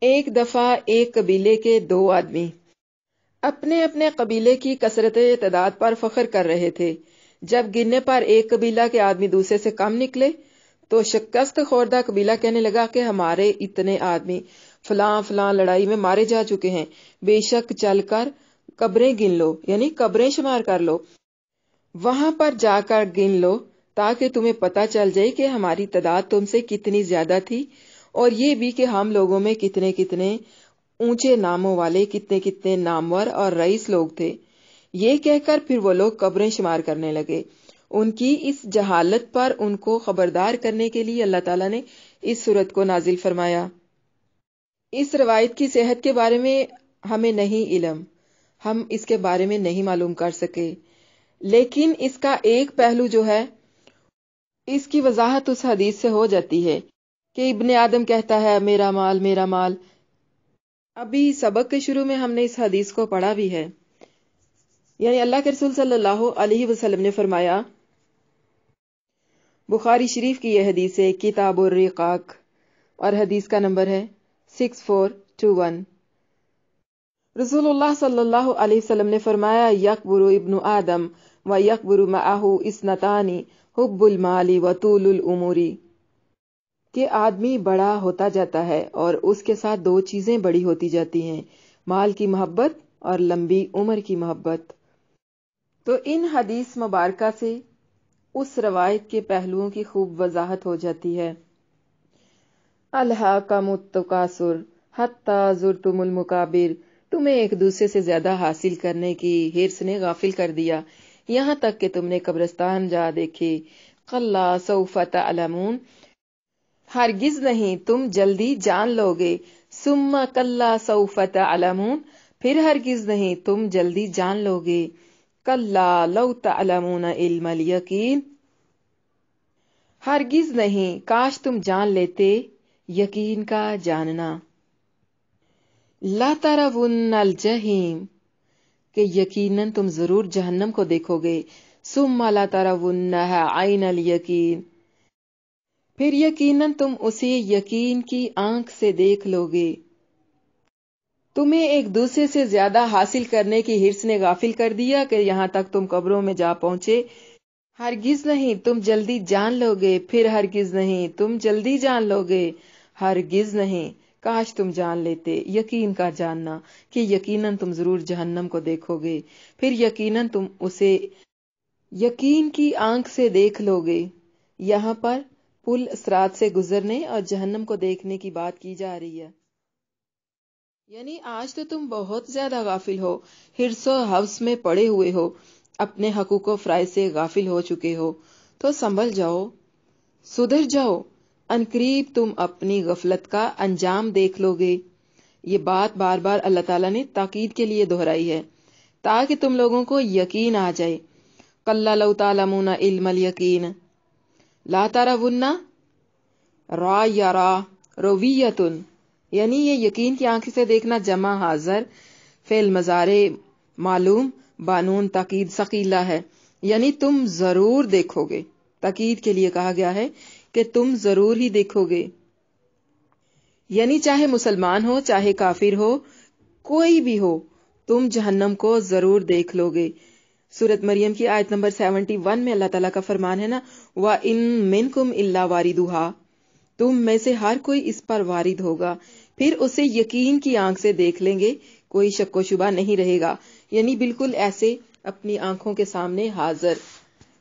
A: ایک دفعہ ایک قبیلے کے دو آدمی اپنے اپنے قبیلے کی کثرت تعداد پر فخر کر رہے تھے. جب گننے پر ایک قبیلہ کے آدمی دوسرے سے کم نکلے تو شکست خوردہ قبیلہ کہنے لگا کہ ہمارے اتنے آدمی فلاں فلاں لڑائی میں مارے جا چکے ہیں، بے شک چل کر قبریں گن لو، یعنی قبریں شمار کر لو، وہاں پر جا کر گن لو تاکہ تمہیں پتہ چل جائے کہ ہماری تعداد تم سے کتنی زیادہ تھی، اور یہ بھی کہ ہم لوگوں میں کتنے کتنے اونچے ناموں والے، کتنے کتنے نامور اور رئیس لوگ تھے۔ یہ کہہ کر پھر وہ لوگ قبریں شمار کرنے لگے۔ ان کی اس جہالت پر ان کو خبردار کرنے کے لیے اللہ تعالیٰ نے اس سورت کو نازل فرمایا۔ اس روایت کی صحت کے بارے میں ہمیں نہیں علم، ہم اس کے بارے میں نہیں معلوم کر سکے، لیکن اس کا ایک پہلو جو ہے اس کی وضاحت اس حدیث سے ہو جاتی ہے کہ ابن آدم کہتا ہے میرا مال میرا مال۔ ابھی سبق کے شروع میں ہم نے اس حدیث کو پڑھا بھی ہے، یعنی اللہ کے رسول صلی اللہ علیہ وسلم نے فرمایا، بخاری شریف کی یہ حدیث ہے، کتاب الرقاق، اور حدیث کا نمبر ہے 6421۔ رسول اللہ صلی اللہ علیہ وسلم نے فرمایا، یکبر ابن آدم و یکبر معہ اثنتان حب المال و طول العمر، کہ آدمی بڑا ہوتا جاتا ہے اور اس کے ساتھ دو چیزیں بڑی ہوتی جاتی ہیں، مال کی محبت اور لمبی عمر کی محبت۔ تو ان حدیث مبارکہ سے اس روایت کے پہلوؤں کی خوب وضاحت ہو جاتی ہے۔ الہاکم التکاثر حتی زرتم المقابر، تمہیں ایک دوسرے سے زیادہ حاصل کرنے کی حرص نے غافل کر دیا، یہاں تک کہ تم نے قبرستان جا دیکھے۔ کلا سوف تعلمون، ہرگز نہیں تم جلدی جان لوگے۔ ثم کلا سوف تعلمون، پھر ہرگز نہیں تم جلدی جان لوگے۔ کلا لو تعلمون علم الیقین، ہرگز نہیں کاش تم جان لیتے یقین کا جاننا۔ لا ترون الجحیم، کہ یقیناً تم ضرور جہنم کو دیکھو گے۔ ثم لا ترونها عین الیقین، پھر یقیناً تم اسے یقین کی آنکھ سے دیکھ لو گے۔ تمہیں ایک دوسرے سے زیادہ حاصل کرنے کی حرص نے غافل کر دیا کہ یہاں تک تم قبروں میں جا پہنچے۔ ہرگز نہیں تم جلدی جان لو گے، پھر ہرگز نہیں تم جلدی جان لو گے، ہرگز نہیں کاش تم جان لیتے یقین کا جاننا، کہ یقیناً تم ضرور جہنم کو دیکھو گے، پھر یقیناً تم اسے یقین کی آنکھ سے دیکھ لو گے۔ یہاں پر پل صراط سے گزرنے اور جہنم کو دیکھنے کی بات کی جا رہی ہے۔ یعنی آج تو تم بہت زیادہ غافل ہو، حرص و حوث میں پڑے ہوئے ہو، اپنے حقوق و فرائض سے غافل ہو چکے ہو، تو سنبھل جاؤ، سدھر جاؤ، عنقریب تم اپنی غفلت کا انجام دیکھ لو گے۔ یہ بات بار بار اللہ تعالیٰ نے تاکید کے لیے دہرائی ہے تاکہ تم لوگوں کو یقین آ جائے۔ کلا لو تعلمون علم الیقین لا ترون، را یا را رویتن، یعنی یہ یقین کی آنکھ سے دیکھنا جمع حاضر فعل مضارع معلوم بانون تاکید ثقیلہ ہے، یعنی تم ضرور دیکھو گے۔ تاکید کے لیے کہا گیا ہے کہ تم ضرور ہی دیکھو گے، یعنی چاہے مسلمان ہو چاہے کافر ہو، کوئی بھی ہو، تم جہنم کو ضرور دیکھ لو گے۔ سورۃ مریم کی آیت نمبر 71 میں اللہ تعالیٰ کا فرمان ہے نا، وَإِن مِّنكُمْ إِلَّا وَارِدُهَا، تم میں سے ہر کوئی اس پر وارد ہوگا، پھر اسے یقین کی آنکھ سے دیکھ لیں گے، کوئی شک و شبہ نہیں رہے گا، یعنی بالکل ایسے اپنی آنکھوں کے سامنے حاضر،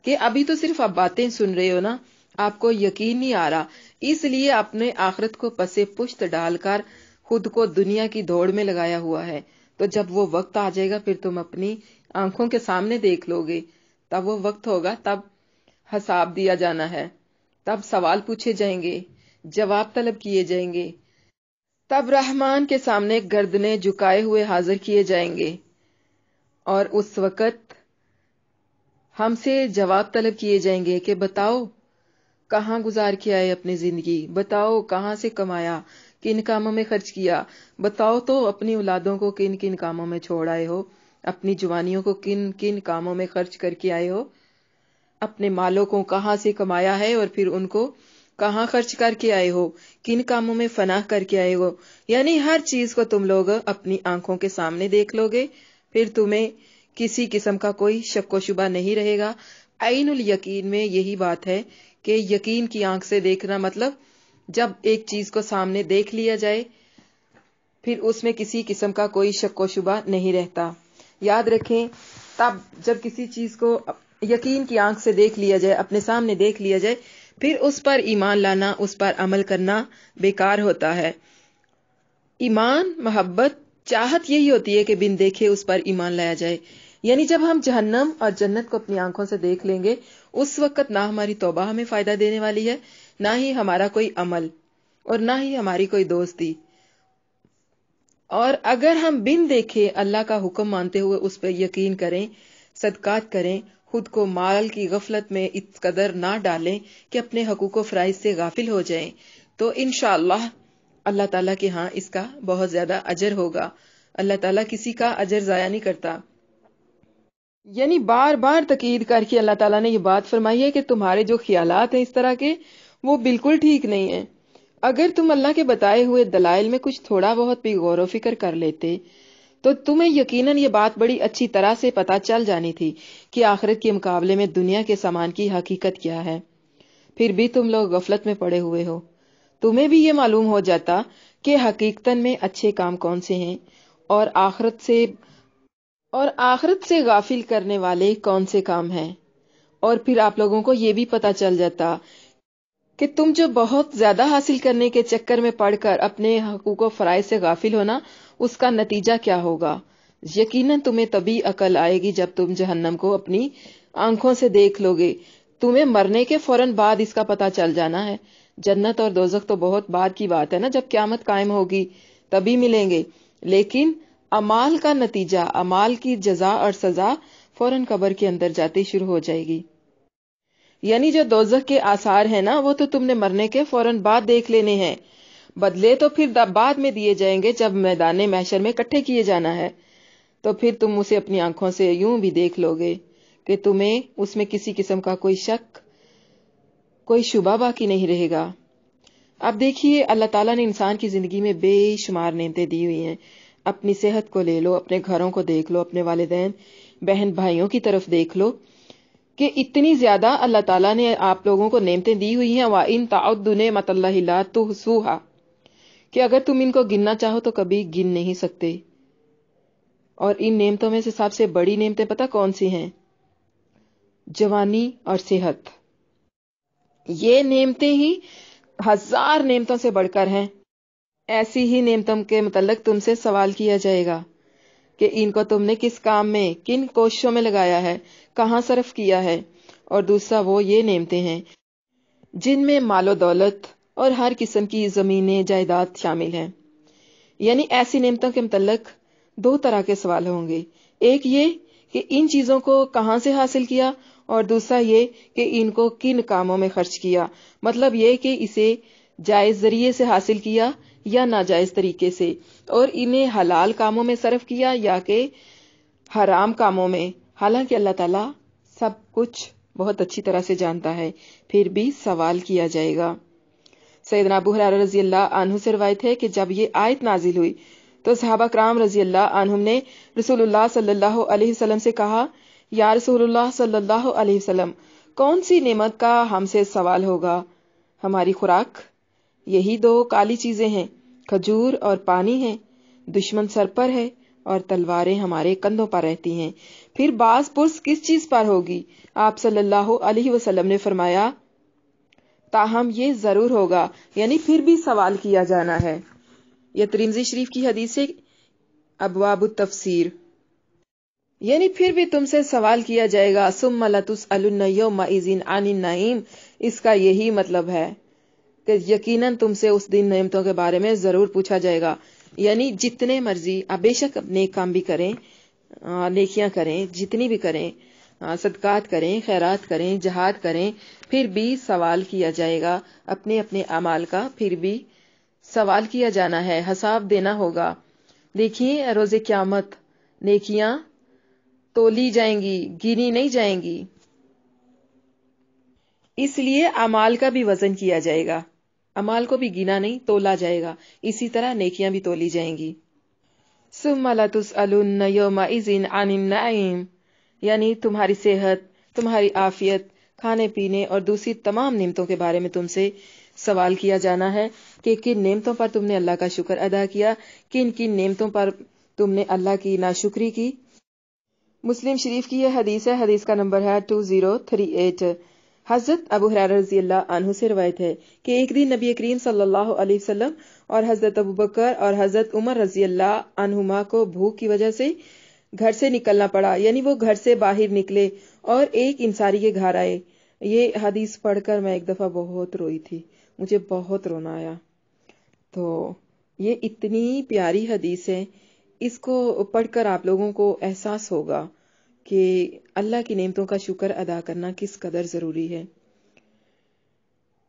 A: کہ ابھی تو صرف آپ باتیں سن رہے ہو نا، آپ کو یقین نہیں آ رہا، اس لیے اپنے آخرت کو پسے پشت ڈال کر خود کو دنیا کی دوڑ میں لگایا ہوا ہے۔ تو جب وہ وقت آ جائے گا پھر تم اپنی آنکھوں کے سامنے دیکھ لو گے، تب وہ وقت ہوگا، تب حساب دیا جانا ہے، تب سوال پوچھے جائیں گے، جواب طلب کیے جائیں گے، تب رحمان کے سامنے گردنیں جھکائے ہوئے حاضر کیے جائیں گے، اور اس وقت ہم سے جواب طلب کیے جائیں گے کہ بتاؤ کہاں گزار کے آئے اپنی زندگی، بتاؤ کہاں سے کمایا، کن کاموں میں خرچ کیا، بتاؤ تو اپنی اولادوں کو کن کن کاموں میں چھوڑ آئے ہو، اپنی جوانیوں کو کن کن کاموں میں خرچ کر کے آئے ہو، اپنے مالوں کو کہاں سے کمایا ہے اور پھر ان کو کہاں خرچ کر کے آئے ہو، کن کاموں میں فنا کر کے آئے ہو، یعنی ہر چیز کو تم لوگ اپنی آنکھوں کے سامنے دیکھ لو گے، پھر تمہیں کسی قسم کا کوئی شک و شبہ نہیں رہے گا۔ عین الیقین میں یہی بات ہے کہ یقین کی آنکھ سے دیکھنا مطلب جب ایک چیز کو سامنے دیکھ لیا جائے پھر اس میں کسی قسم کا کوئی شک و شبہ نہیں رہتا۔ یاد رکھیں، تب جب کسی چیز کو یقین کی آنکھ سے دیکھ لیا جائے، اپنے سامنے دیکھ لیا جائے، پھر اس پر ایمان لانا، اس پر عمل کرنا بیکار ہوتا ہے۔ ایمان، محبت، چاہت یہی ہوتی ہے کہ بن دیکھے اس پر ایمان لایا جائے۔ یعنی جب ہم جہنم اور جنت کو اپنی آنکھوں سے دیکھ لیں گے، اس وقت نہ ہماری توبہ ہمیں فائدہ دینے والی ہے، نہ ہی ہمارا کوئی عمل، اور نہ ہی ہماری کوئی دوستی۔ اور اگر ہم بن دیکھے اللہ کا حکم مانتے ہوئے اس پر یقین کریں، صدقات کریں، خود کو مال کی غفلت میں اس قدر نہ ڈالیں کہ اپنے حقوق و فرائض سے غافل ہو جائیں، تو انشاءاللہ اللہ تعالیٰ کے ہاں اس کا بہت زیادہ اجر ہوگا۔ اللہ تعالیٰ کسی کا اجر ضائع نہیں کرتا۔ یعنی بار بار تاکید کر کے اللہ تعالیٰ نے یہ بات فرمائی ہے کہ تمہارے جو خیالات ہیں اس طرح کے، وہ بالکل ٹھیک نہیں ہیں۔ اگر تم اللہ کے بتائے ہوئے دلائل میں کچھ تھوڑا بہت بھی غور و فکر کر لیتے تو تمہیں یقیناً یہ بات بڑی اچھی طرح سے پتہ چل جانی تھی کہ آخرت کے مقابلے میں دنیا کے سامان کی حقیقت کیا ہے۔ پھر بھی تم لوگ غفلت میں پڑے ہوئے ہو۔ تمہیں بھی یہ معلوم ہو جاتا کہ حقیقتاً میں اچھے کام کون سے ہیں، اور آخرت سے غافل کرنے والے کون سے کام ہیں، اور پھر آپ لوگوں کو یہ بھی پتہ چل جاتا کہ تم جو بہت زیادہ حاصل کرنے کے چکر میں پڑ کر اپنے حقوق و فرائض سے غافل ہونا، اس کا نتیجہ کیا ہوگا۔ یقیناً تمہیں تبھی عقل آئے گی جب تم جہنم کو اپنی آنکھوں سے دیکھ لو گے۔ تمہیں مرنے کے فوراً بعد اس کا پتہ چل جانا ہے۔ جنت اور دوزخ تو بہت بعد کی بات ہے نا، جب قیامت قائم ہوگی تبھی ملیں گے، لیکن اعمال کا نتیجہ، اعمال کی جزا اور سزا فوراً قبر کے اندر جاتے شروع ہو جائے گی۔ یعنی جو دوزخ کے آثار ہیں نا، وہ تو تم نے مرنے کے فوراً بعد دیکھ لینے ہیں، بدلے تو پھر بعد میں دیے جائیں گے جب میدان محشر میں اکٹھے کیے جانا ہے، تو پھر تم اسے اپنی آنکھوں سے یوں بھی دیکھ لو گے کہ تمہیں اس میں کسی قسم کا کوئی شک، کوئی شبہ باقی نہیں رہے گا۔ اب دیکھیے، اللہ تعالیٰ نے انسان کی زندگی میں بے شمار نعمتیں دی ہوئی ہیں۔ اپنی صحت کو لے لو، اپنے گھروں کو دیکھ لو، اپنے والدین بہن بھائیوں کی طرف دیکھ لو کہ اتنی زیادہ اللہ تعالیٰ نے آپ لوگوں کو نعمتیں دی ہوئی ہیں۔ وَإِن تَعُدُّوا نِعْمَتَ اللَّهِ لَا تُحْصُوهَا، کہ اگر تم ان کو گننا چاہو تو کبھی گن نہیں سکتے۔ اور ان نعمتوں میں سے سب سے بڑی نعمتیں پتہ کون سی ہیں؟ جوانی اور صحت۔ یہ نعمتیں ہی ہزار نعمتوں سے بڑھ کر ہیں۔ ایسی ہی نعمتوں کے متعلق تم سے سوال کیا جائے گا کہ ان کو تم نے کس کام میں، کن کوششوں میں لگایا ہے، کہاں صرف کیا ہے۔ اور دوسرا وہ یہ نعمتیں ہیں جن میں مال و دولت اور ہر قسم کی زمینیں، جائیداد شامل ہیں۔ یعنی ایسی نعمتوں کے متعلق دو طرح کے سوال ہوں گے، ایک یہ کہ ان چیزوں کو کہاں سے حاصل کیا، اور دوسرا یہ کہ ان کو کن کاموں میں خرچ کیا۔ مطلب یہ کہ اسے جائز ذریعے سے حاصل کیا یا ناجائز طریقے سے، اور انہیں حلال کاموں میں صرف کیا یا کہ حرام کاموں میں۔ حالانکہ اللہ تعالیٰ سب کچھ بہت اچھی طرح سے جانتا ہے، پھر بھی سوال کیا جائے گا۔ سیدنا ابو ہریرہ رضی اللہ عنہ سے روایت ہے کہ جب یہ آیت نازل ہوئی تو صحابہ کرام رضی اللہ عنہم نے رسول اللہ صلی اللہ علیہ وسلم سے کہا، یا رسول اللہ صلی اللہ علیہ وسلم، کون سی نعمت کا ہم سے سوال ہوگا؟ ہماری خوراک یہی دو کالی چیزیں ہیں، کھجور اور پانی ہیں، دشمن سر پر ہے اور تلواریں ہمارے کندھوں پر رہتی ہیں۔ پھر باز پرس کس چیز پر ہوگی؟ آپ صلی اللہ علیہ وسلم نے فرمایا، تاہم یہ ضرور ہوگا، یعنی پھر بھی سوال کیا جانا ہے۔ یہ ترمذی شریف کی حدیث ہے، ابواب التفسیر۔ یعنی پھر بھی تم سے سوال کیا جائے گا، ثم لتسألن یومئذ عن النعیم۔ اس کا یہی مطلب ہے کہ یقیناً تم سے اس دن نعمتوں کے بارے میں ضرور پوچھا جائے گا۔ یعنی جتنے مرضی آپ بے شک نیک کام بھی کریں، نیکیاں کریں، جتنی بھی کریں، صدقات کریں، خیرات کریں، جہاد کریں، پھر بھی سوال کیا جائے گا اپنے اپنے اعمال کا، پھر بھی سوال کیا جانا ہے، حساب دینا ہوگا۔ دیکھیے، روز قیامت نیکیاں تولی جائیں گی، گنی نہیں جائیں گی، اس لیے اعمال کا بھی وزن کیا جائے گا۔ اعمال کو بھی گنا نہیں، تولا جائے گا، اسی طرح نیکیاں بھی تولی جائیں گی۔ ثم لتسألن یومئذ عن النعیم، یعنی تمہاری صحت، تمہاری عافیت، کھانے پینے اور دوسری تمام نعمتوں کے بارے میں تم سے سوال کیا جانا ہے کہ کن نعمتوں پر تم نے اللہ کا شکر ادا کیا، کن کن نعمتوں پر تم نے اللہ کی ناشکری کی۔ مسلم شریف کی یہ حدیث ہے، حدیث کا نمبر ہے 2038۔ حضرت ابو ہریرہ رضی اللہ عنہ سے روایت ہے کہ ایک دن نبی کریم صلی اللہ علیہ وسلم اور حضرت ابوبکر اور حضرت عمر رضی اللہ عنہما کو بھوک کی وجہ سے گھر سے نکلنا پڑا، یعنی وہ گھر سے باہر نکلے اور ایک انصاری کے گھر آئے۔ یہ حدیث پڑھ کر میں ایک دفعہ بہت روئی تھی، مجھے بہت رونا آیا۔ تو یہ اتنی پیاری حدیث ہے، اس کو پڑھ کر آپ لوگوں کو احساس ہوگا کہ اللہ کی نعمتوں کا شکر ادا کرنا کس قدر ضروری ہے۔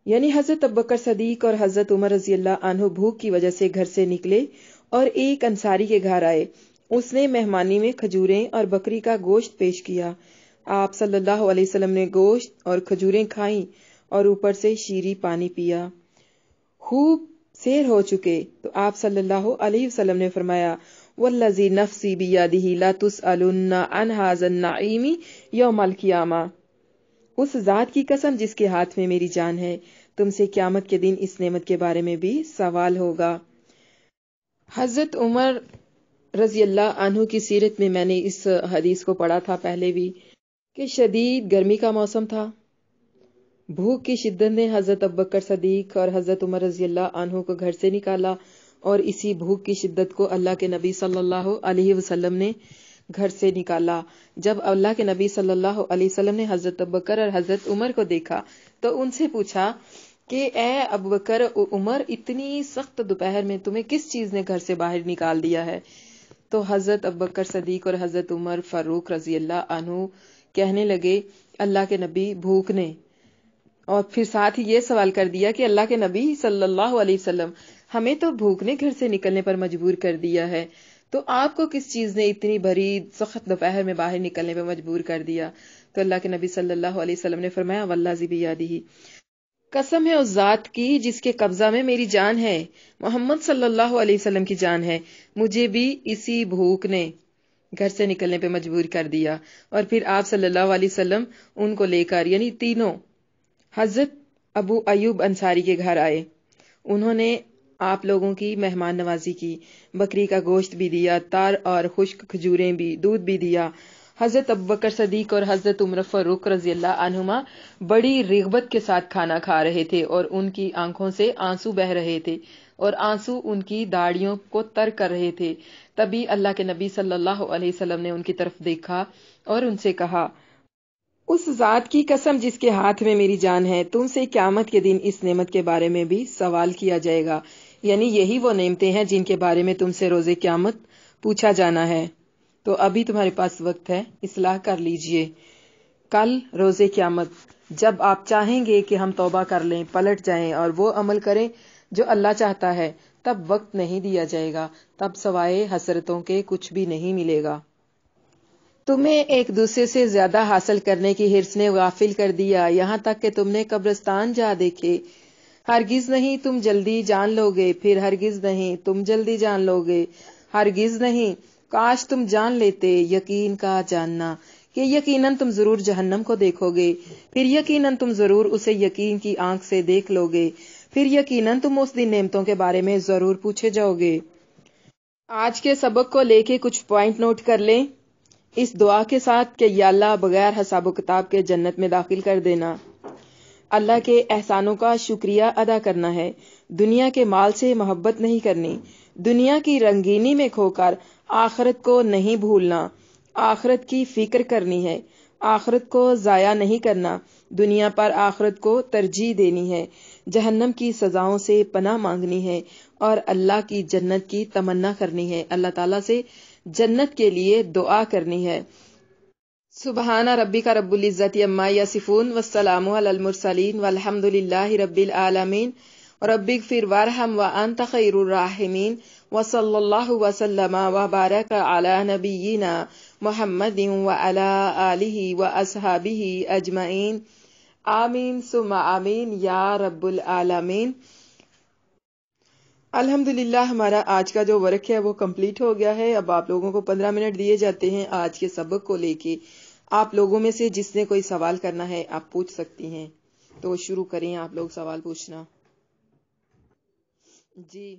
A: یعنی حضرت ابوبکر صدیق اور حضرت عمر رضی اللہ عنہ بھوک کی وجہ سے گھر سے نکلے اور ایک انصاری کے گھر آئے۔ اس نے مہمانی میں کھجوریں اور بکری کا گوشت پیش کیا۔ آپ صلی اللہ علیہ وسلم نے گوشت اور کھجوریں کھائیں اور اوپر سے شیریں پانی پیا۔ خوب سیر ہو چکے تو آپ صلی اللہ علیہ وسلم نے فرمایا، والذی نفسی بیدہ لا تسألن عن ھذا النعیم یوم القیامہ، اس ذات کی قسم جس کے ہاتھ میں میری جان ہے، تم سے قیامت کے دن اس نعمت کے بارے میں بھی سوال ہوگا۔ حضرت عمر رضی اللہ عنہ کی سیرت میں نے اس حدیث کو پڑھا تھا پہلے بھی، کہ شدید گرمی کا موسم تھا، بھوک کی شدت نے حضرت ابوبکر صدیق اور حضرت عمر رضی اللہ عنہ کو گھر سے نکالا، اور اسی بھوک کی شدت کو اللہ کے نبی صلی اللہ علیہ وسلم نے گھر سے نکالا۔ جب اللہ کے نبی صلی اللہ علیہ وسلم نے حضرت ابوبکر اور حضرت عمر کو دیکھا تو ان سے پوچھا کہ اے ابوبکر عمر، اتنی سخت دوپہر میں تمہیں کس چیز نے گھر سے باہر نکال دیا ہے؟ تو حضرت ابوبکر صدیق اور حضرت عمر فاروق رضی اللہ عنہ کہنے لگے، اللہ کے نبی بھوک نے۔ اور پھر ساتھ ہی یہ سوال کر دیا کہ اللہ کے نبی صلی اللہ علیہ وسلم، ہمیں تو بھوک نے گھر سے نکلنے پر مجبور کر دیا ہے، تو آپ کو کس چیز نے اتنی بھری سخت دوپہر میں باہر نکلنے پر مجبور کر دیا؟ تو اللہ کے نبی صلی اللہ علیہ وسلم نے فرمایا، واللہ بیدہ، قسم ہے اس ذات کی جس کے قبضہ میں میری جان ہے، محمد صلی اللہ علیہ وسلم کی جان ہے، مجھے بھی اسی بھوک نے گھر سے نکلنے پہ مجبور کر دیا۔ اور پھر آپ صلی اللہ علیہ وسلم ان کو لے کر، یعنی تینوں، حضرت ابو ایوب انصاری کے گھر آئے۔ انہوں نے آپ لوگوں کی مہمان نوازی کی، بکری کا گوشت بھی دیا، تار اور خشک کھجوریں بھی، دودھ بھی دیا۔ حضرت ابوبکر صدیق اور حضرت عمر فاروق رضی اللہ عنہما بڑی رغبت کے ساتھ کھانا کھا رہے تھے، اور ان کی آنکھوں سے آنسو بہ رہے تھے، اور آنسو ان کی داڑھیوں کو تر کر رہے تھے۔ تبھی اللہ کے نبی صلی اللہ علیہ وسلم نے ان کی طرف دیکھا اور ان سے کہا، اس ذات کی قسم جس کے ہاتھ میں میری جان ہے، تم سے قیامت کے دن اس نعمت کے بارے میں بھی سوال کیا جائے گا، یعنی یہی وہ نعمتیں ہیں جن کے بارے میں تم سے روز قیامت پوچھا جانا ہے۔ تو ابھی تمہارے پاس وقت ہے، اصلاح کر لیجئے۔ کل روز قیامت جب آپ چاہیں گے کہ ہم توبہ کر لیں، پلٹ جائیں اور وہ عمل کریں جو اللہ چاہتا ہے، تب وقت نہیں دیا جائے گا، تب سوائے حسرتوں کے کچھ بھی نہیں ملے گا۔ تمہیں ایک دوسرے سے زیادہ حاصل کرنے کی حرص نے غافل کر دیا، یہاں تک کہ تم نے قبرستان جا دیکھے۔ ہرگز نہیں تم جلدی جان لو گے، پھر ہرگز نہیں تم جلدی جان لو گے، ہرگز نہیں، کاش تم جان لیتے، یقین کا جاننا کہ یقیناً تم ضرور جہنم کو دیکھو گے، پھر یقیناً تم ضرور اسے یقین کی آنکھ سے دیکھ لو گے، پھر یقیناً تم اس دن نعمتوں کے بارے میں ضرور پوچھے جاؤ گے۔ آج کے سبق کو لے کے کچھ پوائنٹ نوٹ کر لیں، اس دعا کے ساتھ کہ یا اللہ بغیر حساب و کتاب کے جنت میں داخل کر دینا۔ اللہ کے احسانوں کا شکریہ ادا کرنا ہے، دنیا کے مال سے محبت نہیں کرنی، دنیا کی رنگینی میں کھو کر آخرت کو نہیں بھولنا، آخرت کی فکر کرنی ہے، آخرت کو ضائع نہیں کرنا، دنیا پر آخرت کو ترجیح دینی ہے، جہنم کی سزاؤں سے پناہ مانگنی ہے، اور اللہ کی جنت کی تمنا کرنی ہے، اللہ تعالیٰ سے جنت کے لیے دعا کرنی ہے۔ سبحان ربک رب العزت عما یصفون والسلام علی المرسلین والحمد للہ رب العالمین۔ رب اغفر وارحم وانت خیر الراحمین، وصلی اللہ وسلم وبارک علی نبینا محمد وعلی آلہ واصحابہ اجمعین، آمین ثم آمین یا رب العالمین۔ الحمدللہ ہمارا آج کا جو ورک ہے وہ کمپلیٹ ہو گیا ہے۔ اب آپ لوگوں کو 15 منٹ دیے جاتے ہیں آج کے سبق کو لے کے۔ آپ لوگوں میں سے جس نے کوئی سوال کرنا ہے آپ پوچھ سکتی ہیں، تو شروع کریں آپ لوگ سوال پوچھنا۔ جی